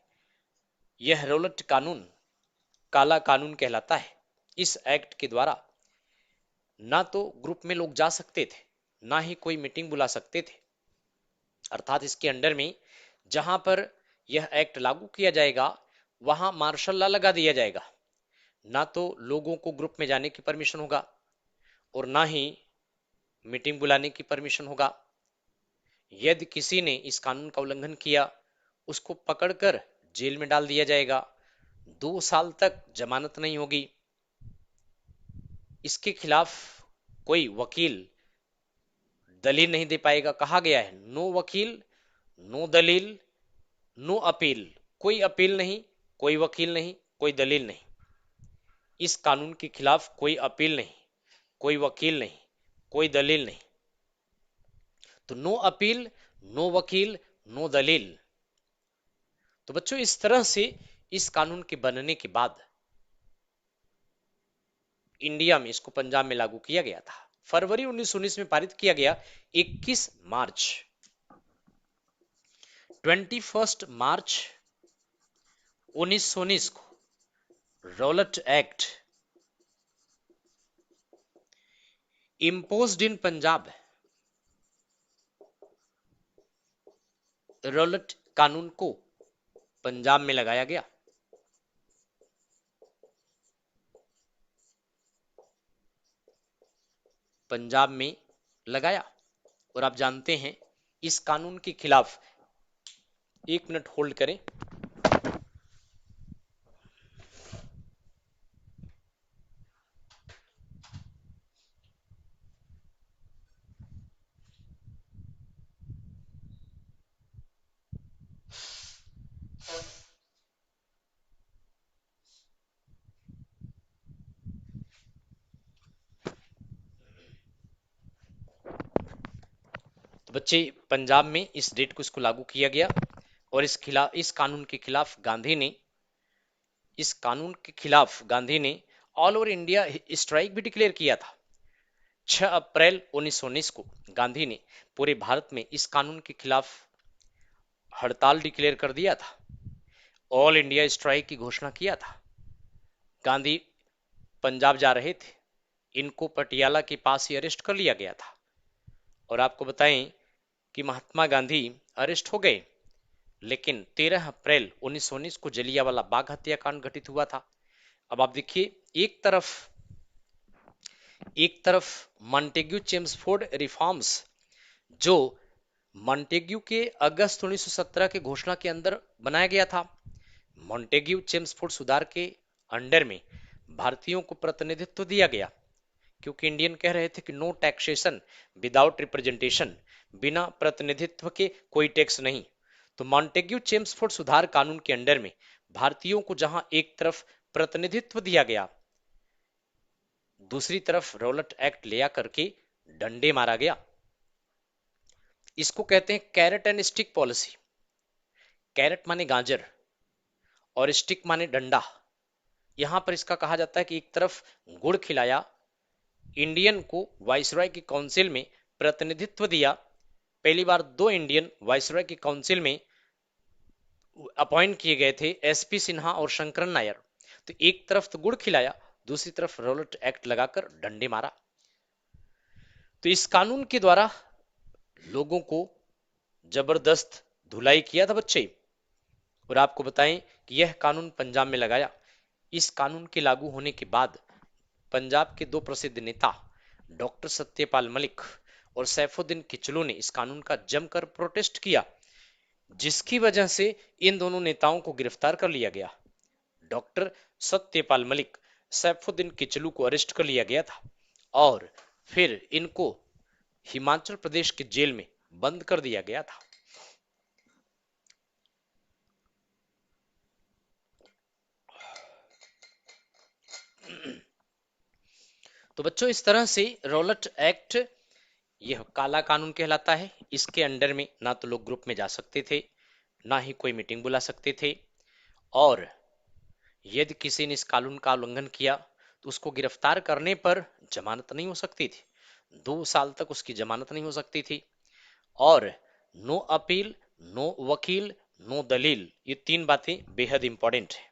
यह रॉलेट कानून काला कानून कहलाता है। इस एक्ट के द्वारा ना तो ग्रुप में लोग जा सकते थे, ना ही कोई मीटिंग बुला सकते थे। अर्थात इसके अंडर में जहां पर यह एक्ट लागू किया जाएगा वहां मार्शल लॉ लगा दिया जाएगा। ना तो लोगों को ग्रुप में जाने की परमिशन होगा और ना ही मीटिंग बुलाने की परमिशन होगा। यदि किसी ने इस कानून का उल्लंघन किया, उसको पकड़कर जेल में डाल दिया जाएगा, 2 साल तक जमानत नहीं होगी। इसके खिलाफ कोई वकील दलील नहीं दे पाएगा। कहा गया है नो वकील, नो दलील, नो अपील। कोई अपील नहीं, कोई वकील नहीं, कोई दलील नहीं। इस कानून के खिलाफ कोई अपील नहीं, कोई वकील नहीं, कोई दलील नहीं। तो नो अपील, नो वकील, नो दलील। तो बच्चों, इस तरह से इस कानून के बनने के बाद इंडिया में इसको पंजाब में लागू किया गया था। फरवरी 1919 में पारित किया गया। 21 मार्च 21 मार्च 1919 को रॉलेट एक्ट इम्पोज्ड इन पंजाब, रॉलेट कानून को पंजाब में लगाया गया। पंजाब में लगाया। और आप जानते हैं इस कानून के खिलाफ, 1 मिनट होल्ड करें। तो बच्चे, पंजाब में इस डेट को इसको लागू किया गया और इस कानून के खिलाफ गांधी ने ऑल ओवर इंडिया स्ट्राइक भी डिक्लेयर किया था। 6 अप्रैल 1919 को गांधी ने पूरे भारत में इस कानून के खिलाफ हड़ताल डिक्लेयर कर दिया था, ऑल इंडिया स्ट्राइक की घोषणा किया था। गांधी पंजाब जा रहे थे, इनको पटियाला के पास ही अरेस्ट कर लिया गया था। और आपको बताएं कि महात्मा गांधी अरेस्ट हो गए, लेकिन 13 अप्रैल 1919 को जलियांवाला बाग हत्याकांड घटित हुआ था। अब आप देखिए, एक तरफ मॉन्टेग्यू चेम्सफोर्ड रिफॉर्म्स, जो मॉन्टेग्यू के अगस्त 1917 के घोषणा के अंदर बनाया गया था। मॉन्टेग्यू चेम्सफोर्ड सुधार के अंडर में भारतीयों को प्रतिनिधित्व दिया गया, क्योंकि इंडियन कह रहे थे कि नो टैक्सेशन विदाउट रिप्रेजेंटेशन, बिना प्रतिनिधित्व के कोई टैक्स नहीं। तो मॉन्टेग्यू चेम्सफोर्ड सुधार कानून के अंडर में भारतीयों को जहां एक तरफ प्रतिनिधित्व दिया गया, दूसरी तरफ रॉलेट एक्ट ले करके डंडे मारा गया। इसको कहते हैं carrot and stick policy. Carrot माने गाजर और स्टिक माने डंडा। यहां पर इसका कहा जाता है कि एक तरफ गुड़ खिलाया, इंडियन को वाइसरॉय की काउंसिल में प्रतिनिधित्व दिया। पहली बार 2 इंडियन वाइसरॉय की काउंसिल में अपॉइंट किए गए थे, एसपी सिन्हा और शंकरन नायर। तो एक तरफ तो गुड़ खिलाया दूसरी तरफ रॉलेट एक्ट लगाकर डंडे मारा। तो इस कानून के द्वारा लोगों को जबरदस्त धुलाई किया था बच्चे। और आपको बताएं कि यह कानून पंजाब में लगाया। इस कानून के लागू होने के बाद पंजाब के दो प्रसिद्ध नेता डॉक्टर सत्यपाल मलिक और सैफुद्दीन किचलू ने इस कानून का जमकर प्रोटेस्ट किया, जिसकी वजह से इन दोनों नेताओं को गिरफ्तार कर लिया गया। डॉक्टर सत्यपाल मलिक, सैफुद्दीन किचलू को अरेस्ट कर लिया गया था और फिर इनको हिमाचल प्रदेश के जेल में बंद कर दिया गया था। तो बच्चों, इस तरह से रॉलेट एक्ट यह काला कानून कहलाता है। इसके अंडर में ना तो लोग ग्रुप में जा सकते थे, ना ही कोई मीटिंग बुला सकते थे, और यदि किसी ने इस कानून का उल्लंघन किया तो उसको गिरफ्तार करने पर जमानत नहीं हो सकती थी। 2 साल तक उसकी जमानत नहीं हो सकती थी। और नो अपील, नो वकील, नो दलील, ये 3 बातें बेहद इंपॉर्टेंट है।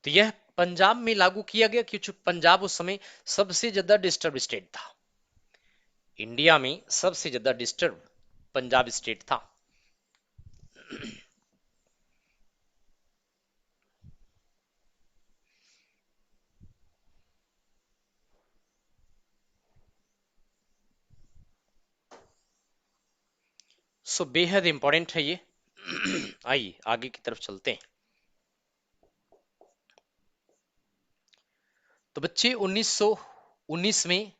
तो यह पंजाब में लागू किया गया क्योंकि पंजाब उस समय सबसे ज्यादा डिस्टर्ब स्टेट था। इंडिया में सबसे ज्यादा डिस्टर्ब पंजाब स्टेट था। सो बेहद इंपॉर्टेंट है ये। आइए आगे की तरफ चलते हैं। तो बच्चे 1919 में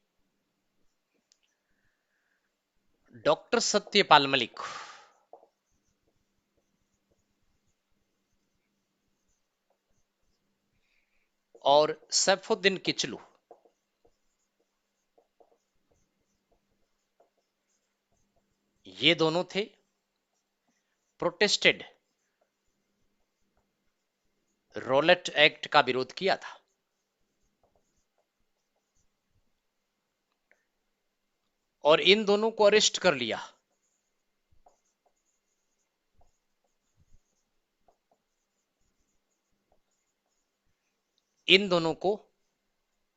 डॉक्टर सत्यपाल मलिक और सैफुद्दीन किचलू, ये दोनों थे प्रोटेस्टेड रॉलेट एक्ट का विरोध किया था। और इन दोनों को अरेस्ट कर लिया। इन दोनों को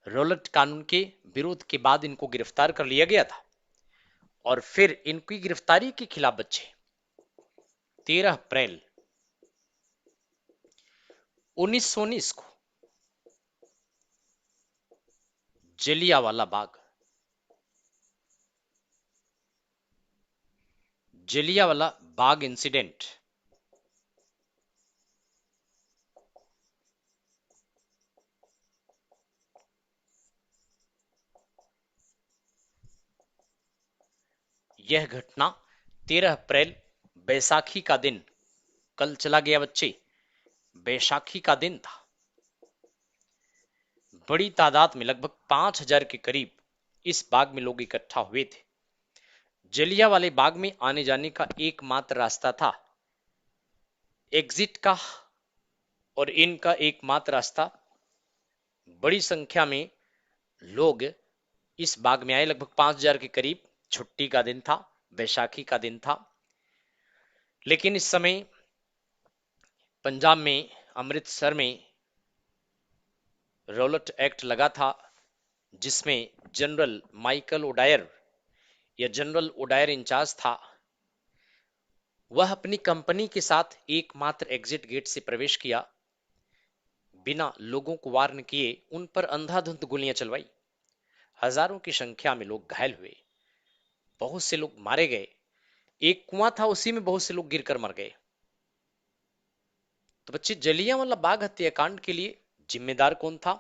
रॉलेट कानून के विरोध के बाद इनको गिरफ्तार कर लिया गया था। और फिर इनकी गिरफ्तारी के खिलाफ बच्चे 13 अप्रैल 1919 को जलियांवाला बाग इंसिडेंट, यह घटना 13 अप्रैल बैसाखी का दिन, कल चला गया बच्चे, बैसाखी का दिन था। बड़ी तादाद में लगभग 5,000 के करीब इस बाग में लोग इकट्ठा हुए थे। जलियांवाले बाग में आने जाने का एकमात्र रास्ता था एग्जिट का, और इनका एकमात्र रास्ता, बड़ी संख्या में लोग इस बाग में आए, लगभग 5,000 के करीब। छुट्टी का दिन था, बैसाखी का दिन था। लेकिन इस समय पंजाब में, अमृतसर में रॉलेट एक्ट लगा था, जिसमें जनरल माइकल ओडायर या जनरल ओडायर इंचार्ज था। वह अपनी कंपनी के साथ एकमात्र एग्जिट गेट से प्रवेश किया, बिना लोगों को वार्न किए उन पर अंधाधुंध गोलियां चलवाई। हजारों की संख्या में लोग घायल हुए, बहुत से लोग मारे गए। एक कुआं था, उसी में बहुत से लोग गिरकर मर गए। तो बच्चे, जलियांवाला बाग हत्याकांड के लिए जिम्मेदार कौन था?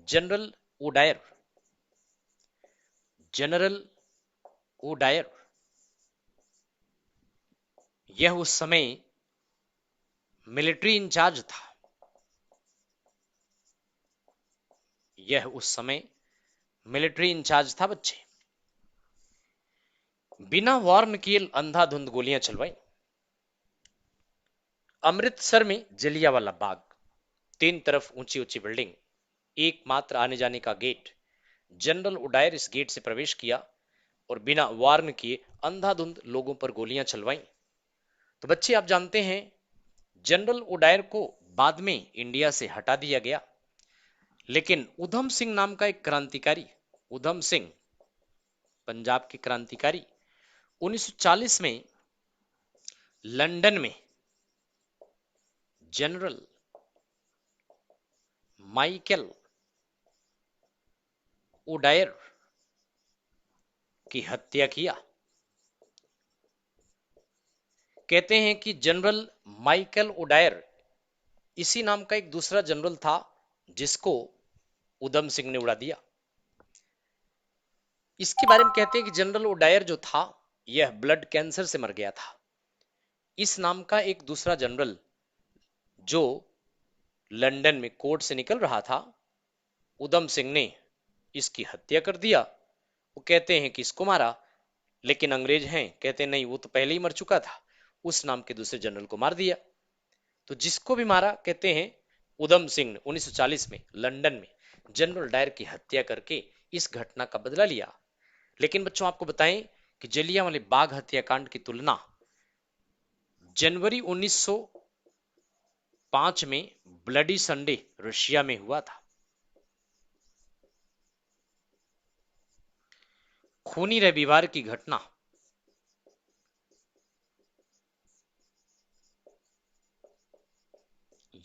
General O'Dwyer. जनरल ओडायर यह उस समय मिलिट्री इंचार्ज था। यह उस समय मिलिट्री इंचार्ज था बच्चे। बिना वार्न किए अंधाधुंध गोलियां चलवाई। अमृतसर में जलियांवाला बाग, 3 तरफ ऊंची ऊंची बिल्डिंग, एकमात्र आने जाने का गेट। जनरल ओडायर इस गेट से प्रवेश किया और बिना वार्न किए अंधाधुंध लोगों पर गोलियां चलवाई। तो बच्चे, आप जानते हैं जनरल ओडायर को बाद में इंडिया से हटा दिया गया। लेकिन उधम सिंह नाम का एक क्रांतिकारी, उधम सिंह पंजाब के क्रांतिकारी, 1940 में लंदन में जनरल माइकल ओडायर की हत्या किया। कहते हैं कि जनरल माइकल ओडायर, इसी नाम का एक दूसरा जनरल था जिसको उधम सिंह ने उड़ा दिया। इसके बारे में कहते हैं कि जनरल ओडायर जो था यह ब्लड कैंसर से मर गया था। इस नाम का एक दूसरा जनरल जो लंदन में कोर्ट से निकल रहा था, उधम सिंह ने इसकी हत्या कर दिया। वो कहते हैं कि इसको मारा, लेकिन अंग्रेज हैं कहते नहीं वो तो पहले ही मर चुका था, उस नाम के दूसरे जनरल को मार दिया। तो जिसको भी मारा कहते हैं उधम सिंह ने 1940 में लंदन में जनरल डायर की हत्या करके इस घटना का बदला लिया। लेकिन बच्चों आपको बताएं कि जलियांवाले बाग हत्याकांड की तुलना जनवरी 1905 में ब्लडी संडे रशिया में हुआ था। खूनी रविवार की घटना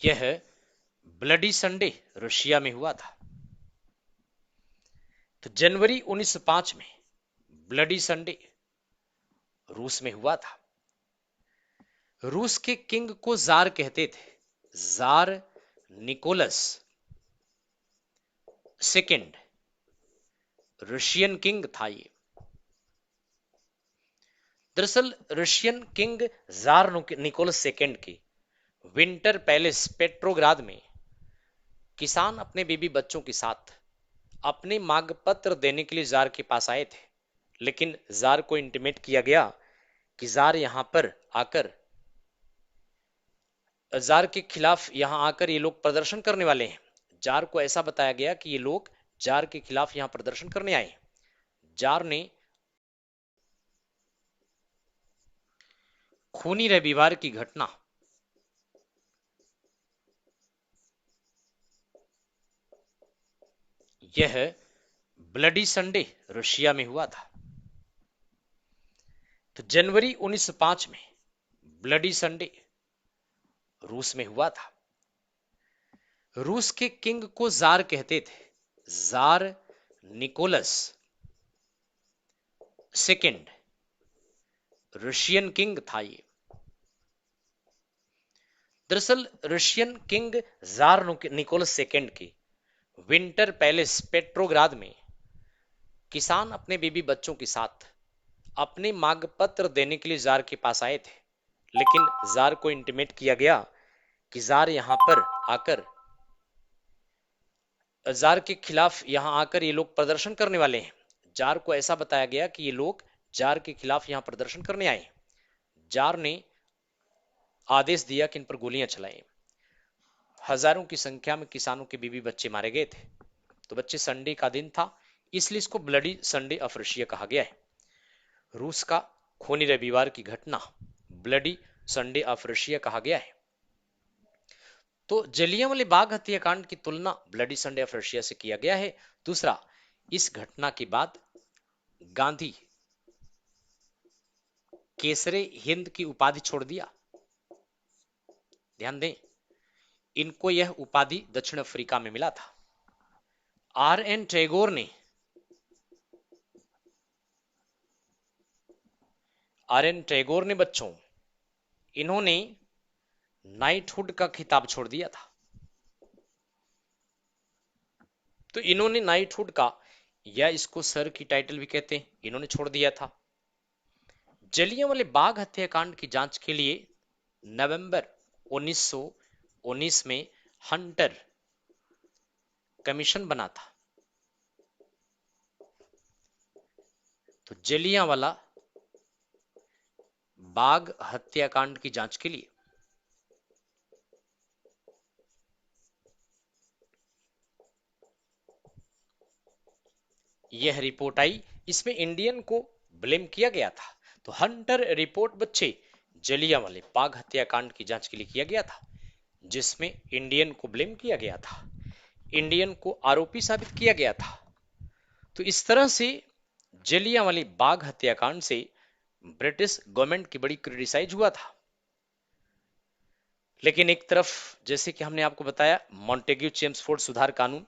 यह ब्लडी संडे रशिया में हुआ था। तो जनवरी 1905 में ब्लडी संडे रूस में हुआ था। रूस के किंग को जार कहते थे, tsar Nicholas second Russian king था ये। दरअसल Russian king tsar Nicholas second के विंटर पैलेस पेट्रोग्राद में किसान अपने बेबी बच्चों के साथ अपने मांग पत्र देने के लिए जार के पास आए थे। लेकिन जार को इंटीमेट किया गया कि जार यहां पर आकर जार के खिलाफ यहां आकर ये लोग प्रदर्शन करने वाले हैं। जार को ऐसा बताया गया कि ये लोग जार के खिलाफ यहां प्रदर्शन करने आए। जार ने खूनी रविवार की घटना यह ब्लडी संडे रशिया में हुआ था। तो जनवरी 1905 में ब्लडी संडे रूस में हुआ था। रूस के किंग को जार कहते थे, tsar Nicholas second Russian king था ये। दरअसल Russian king tsar Nicholas second के विंटर पैलेस पेट्रोग्राद में किसान अपने बेबी बच्चों के साथ अपने मांग पत्र देने के लिए जार के पास आए थे। लेकिन जार को इंटीमेट किया गया कि जार यहां पर आकर जार के खिलाफ यहां आकर ये लोग प्रदर्शन करने वाले हैं। जार को ऐसा बताया गया कि ये लोग जार के खिलाफ यहां प्रदर्शन करने आए। जार ने आदेश दिया कि इन पर गोलियां चलाएं। हजारों की संख्या में किसानों के बीवी बच्चे मारे गए थे। तो बच्चे संडे का दिन था, इसलिए इसको ब्लडी संडे ऑफ रशिया कहा गया है। रूस का खूनी रविवार की घटना ब्लडी संडे ऑफ रशिया कहा गया है। तो जलियांवाले बाग हत्याकांड की तुलना ब्लडी संडे ऑफ रशिया से किया गया है। दूसरा, इस घटना के बाद गांधी केसरे हिंद की उपाधि छोड़ दिया। ध्यान दें, इनको यह उपाधि दक्षिण अफ्रीका में मिला था। आर एन टैगोर ने बच्चों, इन्होंने नाइटहुड का खिताब छोड़ दिया था। तो इन्होंने नाइटहुड का, या इसको सर की टाइटल भी कहते हैं, इन्होंने छोड़ दिया था। जलियांवाले बाग हत्याकांड की जांच के लिए नवंबर 1919 में हंटर कमीशन बना था। तो जलियांवाला बाग हत्याकांड की जांच के लिए यह रिपोर्ट आई, इसमें इंडियन को ब्लेम किया गया था। तो हंटर रिपोर्ट बच्चे जलियांवाले बाग हत्याकांड की जांच के लिए किया गया था, जिसमें इंडियन को ब्लेम किया गया था। इंडियन को आरोपी साबित किया गया था। तो इस तरह से जलियांवाला बाग हत्याकांड से ब्रिटिश गवर्नमेंट की बड़ी क्रिटिसाइज हुआ था। लेकिन एक तरफ जैसे कि हमने आपको बताया मॉन्टेग्यू चेम्सफोर्ड सुधार कानून,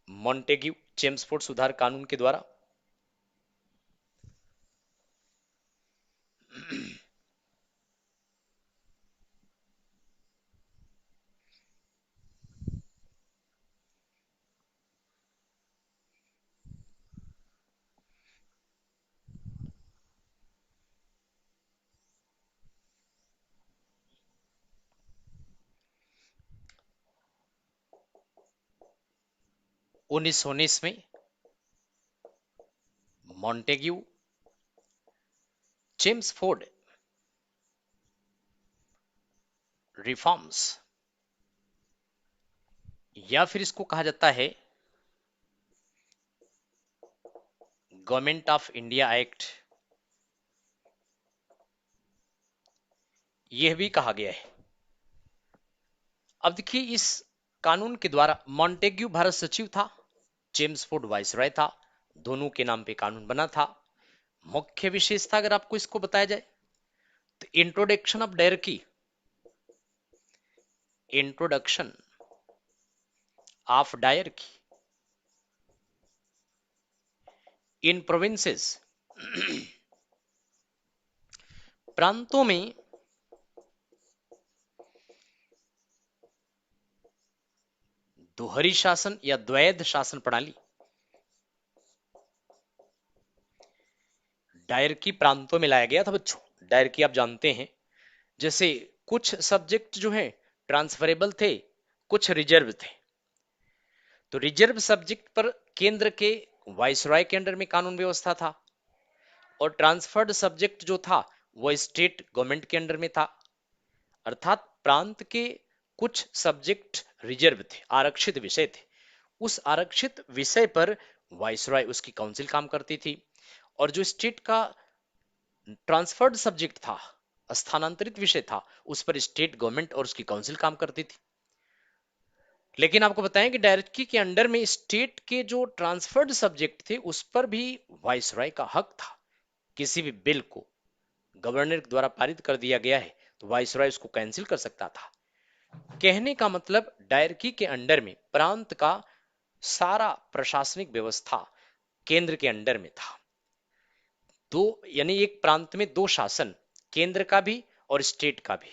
मॉन्टेग्यू चेम्सफोर्ड सुधार कानून के द्वारा 1919 में मॉन्टेग्यू चेम्सफोर्ड रिफॉर्म्स, या फिर इसको कहा जाता है गवर्नमेंट ऑफ इंडिया एक्ट, यह भी कहा गया है। अब देखिए इस कानून के द्वारा मॉन्टेग्यू भारत सचिव था, चेम्सफोर्ड वाइसरॉय था, दोनों के नाम पे कानून बना था। मुख्य विशेषता अगर आपको इसको बताया जाए तो introduction of dyarchy, introduction of dyarchy in provinces, प्रांतों में दोहरी शासन या द्वैध शासन प्रणाली, डायरकी प्रांतों में लाया गया था बच्चों। डायरकी आप जानते हैं, जैसे कुछ सब्जेक्ट जो है ट्रांसफरेबल थे, कुछ रिजर्व थे। तो रिजर्व सब्जेक्ट पर केंद्र के वाइसरॉय के अंडर में कानून व्यवस्था था, और ट्रांसफर्ड सब्जेक्ट जो था वह स्टेट गवर्नमेंट के अंडर में था। अर्थात प्रांत के कुछ सब्जेक्ट रिजर्व थे, आरक्षित विषय थे। उस आरक्षित विषय पर वाइसरॉय उसकी काउंसिल काम करती थी, और जो स्टेट का ट्रांसफर्ड सब्जेक्ट था, स्थानांतरित विषय था, उस पर स्टेट गवर्नमेंट और उसकी काउंसिल काम करती थी। लेकिन आपको बताएं कि डायरेक्टरी के अंडर में स्टेट के जो ट्रांसफर्ड सब्जेक्ट थे उस पर भी वाइसरॉय का हक था। किसी भी बिल को गवर्नर द्वारा पारित कर दिया गया है तो वाइसरॉय उसको कैंसिल कर सकता था। कहने का मतलब डायरेक्टरी के अंडर में प्रांत का सारा प्रशासनिक व्यवस्था केंद्र के अंडर में था। दो यानी एक प्रांत में दो शासन, केंद्र का भी और स्टेट का भी,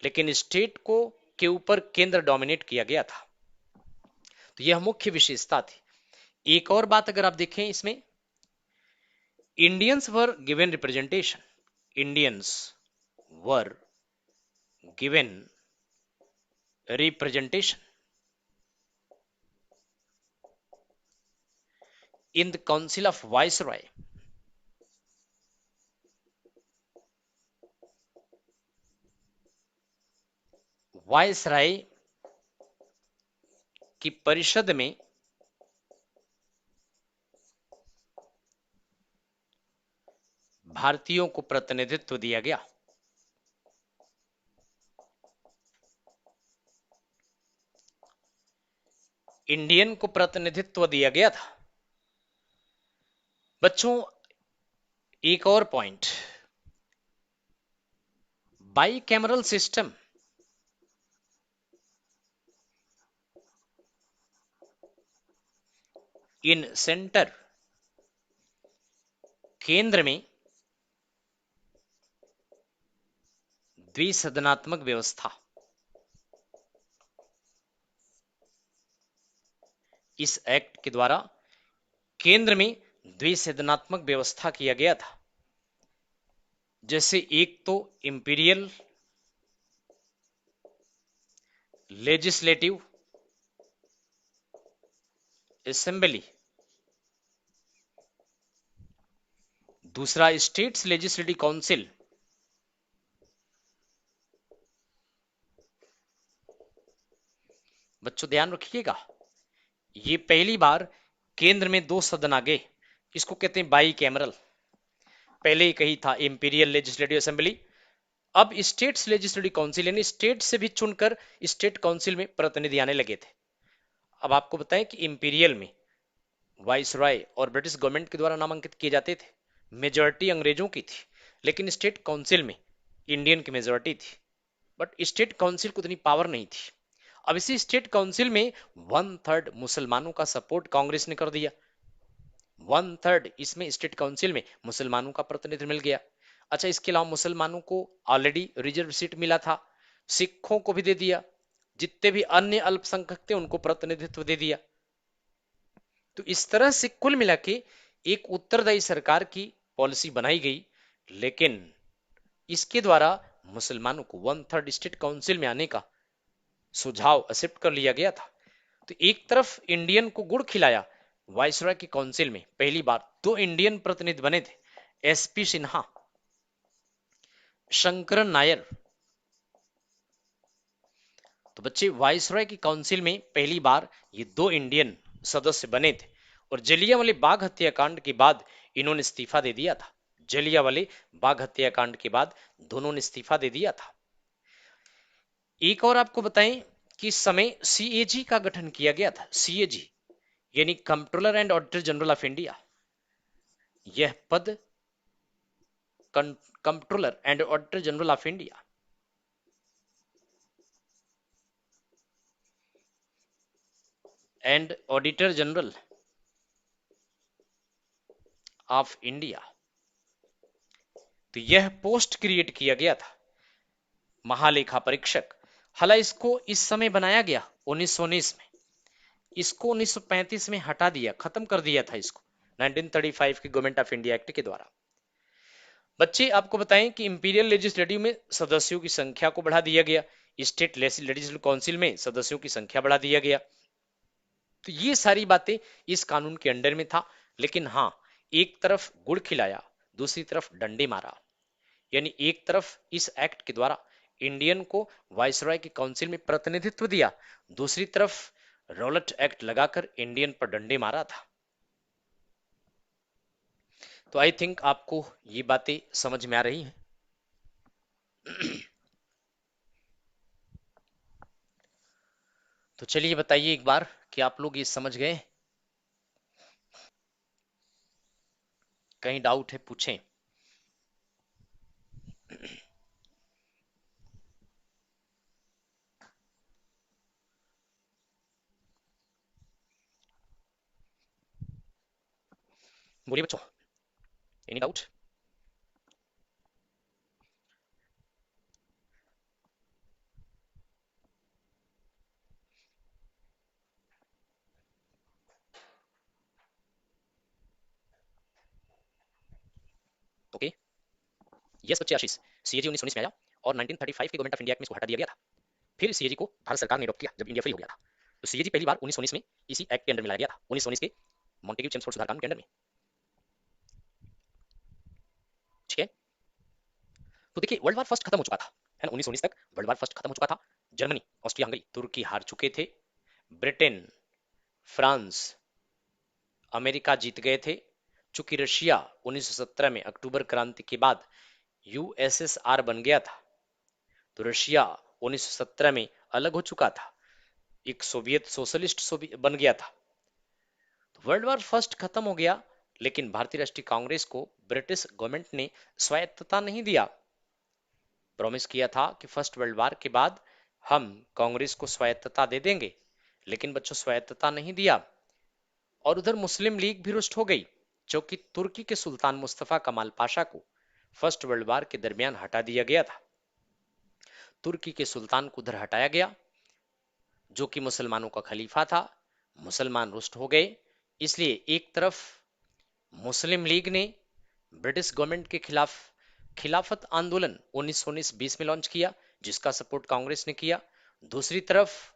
लेकिन स्टेट को के ऊपर केंद्र डोमिनेट किया गया था। तो यह मुख्य विशेषता थी। एक और बात अगर आप देखें इसमें, Indians were given representation, Indians were given representation in the council of viceroy. Viceroy की परिषद में भारतीयों को प्रतिनिधित्व दिया गया। इंडियन को प्रतिनिधित्व दिया गया था। बच्चों एक और point, by cameral system in centre, केंद्र में द्विसदनात्मक व्यवस्था, इस एक्ट के द्वारा केंद्र में द्विसदनात्मक व्यवस्था किया गया था। जैसे एक तो इंपीरियल लेजिस्लेटिव असेंबली, दूसरा स्टेट्स लेजिस्लेटिव काउंसिल। बच्चों ध्यान रखिएगा, ये पहली बार केंद्र में दो सदन आ गए, इसको कहते हैं बाई कैमरल। पहले ही कही था इंपीरियल लेजिस्लेटिव असेंबली, अब स्टेट्स लेजिस्लेटिव काउंसिल, यानी स्टेट से भी चुनकर स्टेट काउंसिल में प्रतिनिधि आने लगे थे। अब आपको बताएं कि इंपीरियल में वाइसरॉय और ब्रिटिश गवर्नमेंट के द्वारा नामांकित किए जाते थे, मेजॉरिटी अंग्रेजों की थी, लेकिन स्टेट काउंसिल में इंडियन की मेजॉरिटी थी, बट स्टेट काउंसिल को इतनी पावर नहीं थी। अब इसी स्टेट काउंसिल में 1/3 मुसलमानों का सपोर्ट कांग्रेस ने कर दिया। 1/3 इसमें स्टेट काउंसिल में मुसलमानों का प्रतिनिधित्व मिल गया। अच्छा, इसके अलावा मुसलमानों को ऑलरेडी रिजर्व सीट मिला था, सिखों को भी दे दिया, जितने भी अन्य अल्पसंख्यक थे उनको प्रतिनिधित्व दे दिया। तो इस तरह से कुल मिला के एक उत्तरदायी सरकार की पॉलिसी बनाई गई, लेकिन इसके द्वारा मुसलमानों को 1/3 स्टेट काउंसिल में आने का सुझाव एक्सेप्ट कर लिया गया था। तो एक तरफ इंडियन को गुड़ खिलाया, वायसरॉय की काउंसिल में पहली बार 2 इंडियन प्रतिनिधि बने थे, एसपी सिन्हा, शंकरन नायर। तो बच्चे वायसरॉय की काउंसिल में पहली बार ये 2 इंडियन सदस्य बने थे, और जलियांवाले बाग हत्याकांड के बाद इन्होंने इस्तीफा दे दिया था। जलियांवाले बाग हत्याकांड के बाद दोनों ने इस्तीफा दे दिया था। एक और आपको बताएं कि इस समय सीएजी का गठन किया गया था। सीएजी यानी controller and auditor general of India. यह पद controller and auditor general of India and auditor general of India, तो यह पोस्ट क्रिएट किया गया था, महालेखा परीक्षक। हालांकि इसको इस समय बनाया गया 1919 में, इसको 1935 में हटा दिया, खत्म कर दिया था इसको 1935 के गवर्नमेंट ऑफ इंडिया एक्ट के द्वारा। बच्चे आपको बताएं कि इंपीरियल लेजिस्लेटिव में सदस्यों की संख्या को बढ़ा दिया गया, स्टेट लेजिस्लेटिव काउंसिल में सदस्यों की संख्या बढ़ा दिया गया। तो ये सारी बातें इस कानून के अंडर में था, लेकिन हाँ, एक तरफ गुड़ खिलाया, दूसरी तरफ डंडे मारा। यानी एक तरफ इस एक्ट के द्वारा इंडियन को वायसरॉय की काउंसिल में प्रतिनिधित्व दिया, दूसरी तरफ रॉलेट एक्ट लगाकर इंडियन पर डंडे मारा था। तो आई थिंक आपको ये बातें समझ में आ रही हैं। तो चलिए बताइए एक बार कि आप लोग ये समझ गए, कहीं डाउट है पूछें। बोलिए बच्चों, एनी डाउट? ओके, यस बच्चे आशीष, सीएजी 1919 में आया और 1935 के गवर्नमेंट ऑफ इंडिया में इसको हटा दिया गया था। फिर सीएजी को भारत सरकार ने अडॉप्ट किया जब इंडिया फ्री हो गया था। तो सीएजी पहली बार 1919 में इसी एक्ट के अंडर में लाया गया था, 1919 के मॉन्टेग्यू चेम्सफोर्ड सुधार कानून के अंडर में। ठीक है, तो देखिए वर्ल्ड वार फर्स्ट खत्म हो चुका था, है ना, 1919 तक वर्ल्ड वार फर्स्ट खत्म हो चुका था। जर्मनी, ऑस्ट्रिया हंगरी, तुर्की हार चुके थे, ब्रिटेन, फ्रांस, अमेरिका जीत गए थे। चूंकि रशिया 1917 में अक्टूबर क्रांति के बाद यूएसएसआर बन गया था, तो रशिया 1917 में अलग हो चुका था, एक सोवियत सोशलिस्ट बन गया था। तो वर्ल्ड वार फर्स्ट खत्म हो गया, लेकिन भारतीय राष्ट्रीय कांग्रेस को ब्रिटिश गवर्नमेंट ने स्वायत्तता नहीं दिया। प्रॉमिस किया था कि फर्स्ट वर्ल्ड वार के बाद हम कांग्रेस को स्वायत्तता दे देंगे, लेकिन बच्चों स्वायत्तता नहीं दिया। और उधर मुस्लिम लीग भी रुष्ट हो गई, जो कि तुर्की के सुल्तान मुस्तफा कमाल पाशा को फर्स्ट वर्ल्ड वार के दरमियान हटा दिया गया था। तुर्की के सुल्तान को उधर हटाया गया, जो कि मुसलमानों का खलीफा था। मुसलमान रुष्ट हो गए, इसलिए एक तरफ मुस्लिम लीग ने ब्रिटिश गवर्नमेंट के खिलाफ खिलाफत आंदोलन 1919-20 में लॉन्च किया, जिसका सपोर्ट कांग्रेस ने किया। दूसरी तरफ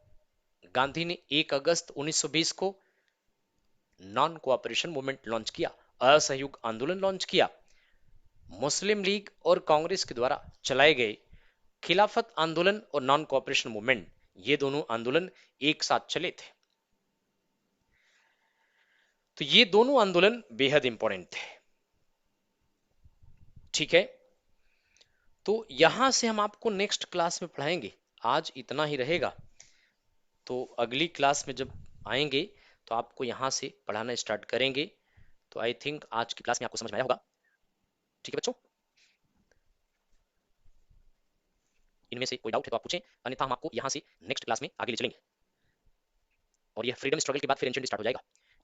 गांधी ने 1 अगस्त 1920 को नॉन कोऑपरेशन मूवमेंट लॉन्च किया, असहयोग आंदोलन लॉन्च किया। मुस्लिम लीग और कांग्रेस के द्वारा चलाए गए खिलाफत आंदोलन और नॉन कोऑपरेशन मूवमेंट, ये दोनों आंदोलन एक साथ चले थे। तो ये दोनों आंदोलन बेहद इंपॉर्टेंट थे। ठीक है, तो यहां से हम आपको नेक्स्ट क्लास में पढ़ाएंगे, आज इतना ही रहेगा। तो अगली क्लास में जब आएंगे तो आपको यहाँ से पढ़ाना स्टार्ट करेंगे। तो आई थिंक आज की क्लास में आपको समझ में आया होगा। ठीक है बच्चों, इनमें से कोई डाउट है तो आप पूछें, अन्यथा हम आपको यहाँ से नेक्स्ट क्लास में आगे ले चलेंगे। और ये फ्रीडम स्ट्रगल के बाद फिर एंशिएंट स्टार्ट हो जाएगा।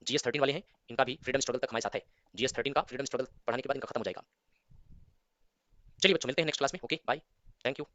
GS 13 वाले हैं, इनका भी फ्रीडम स्ट्रगल तक हमारे साथ है। GS 13 का फ्रीडम स्ट्रगल पढ़ाने के बाद इनका खत्म हो जाएगा। चलिए बच्चों, मिलते हैं नेक्स्ट क्लास में। Okay bye, thank you.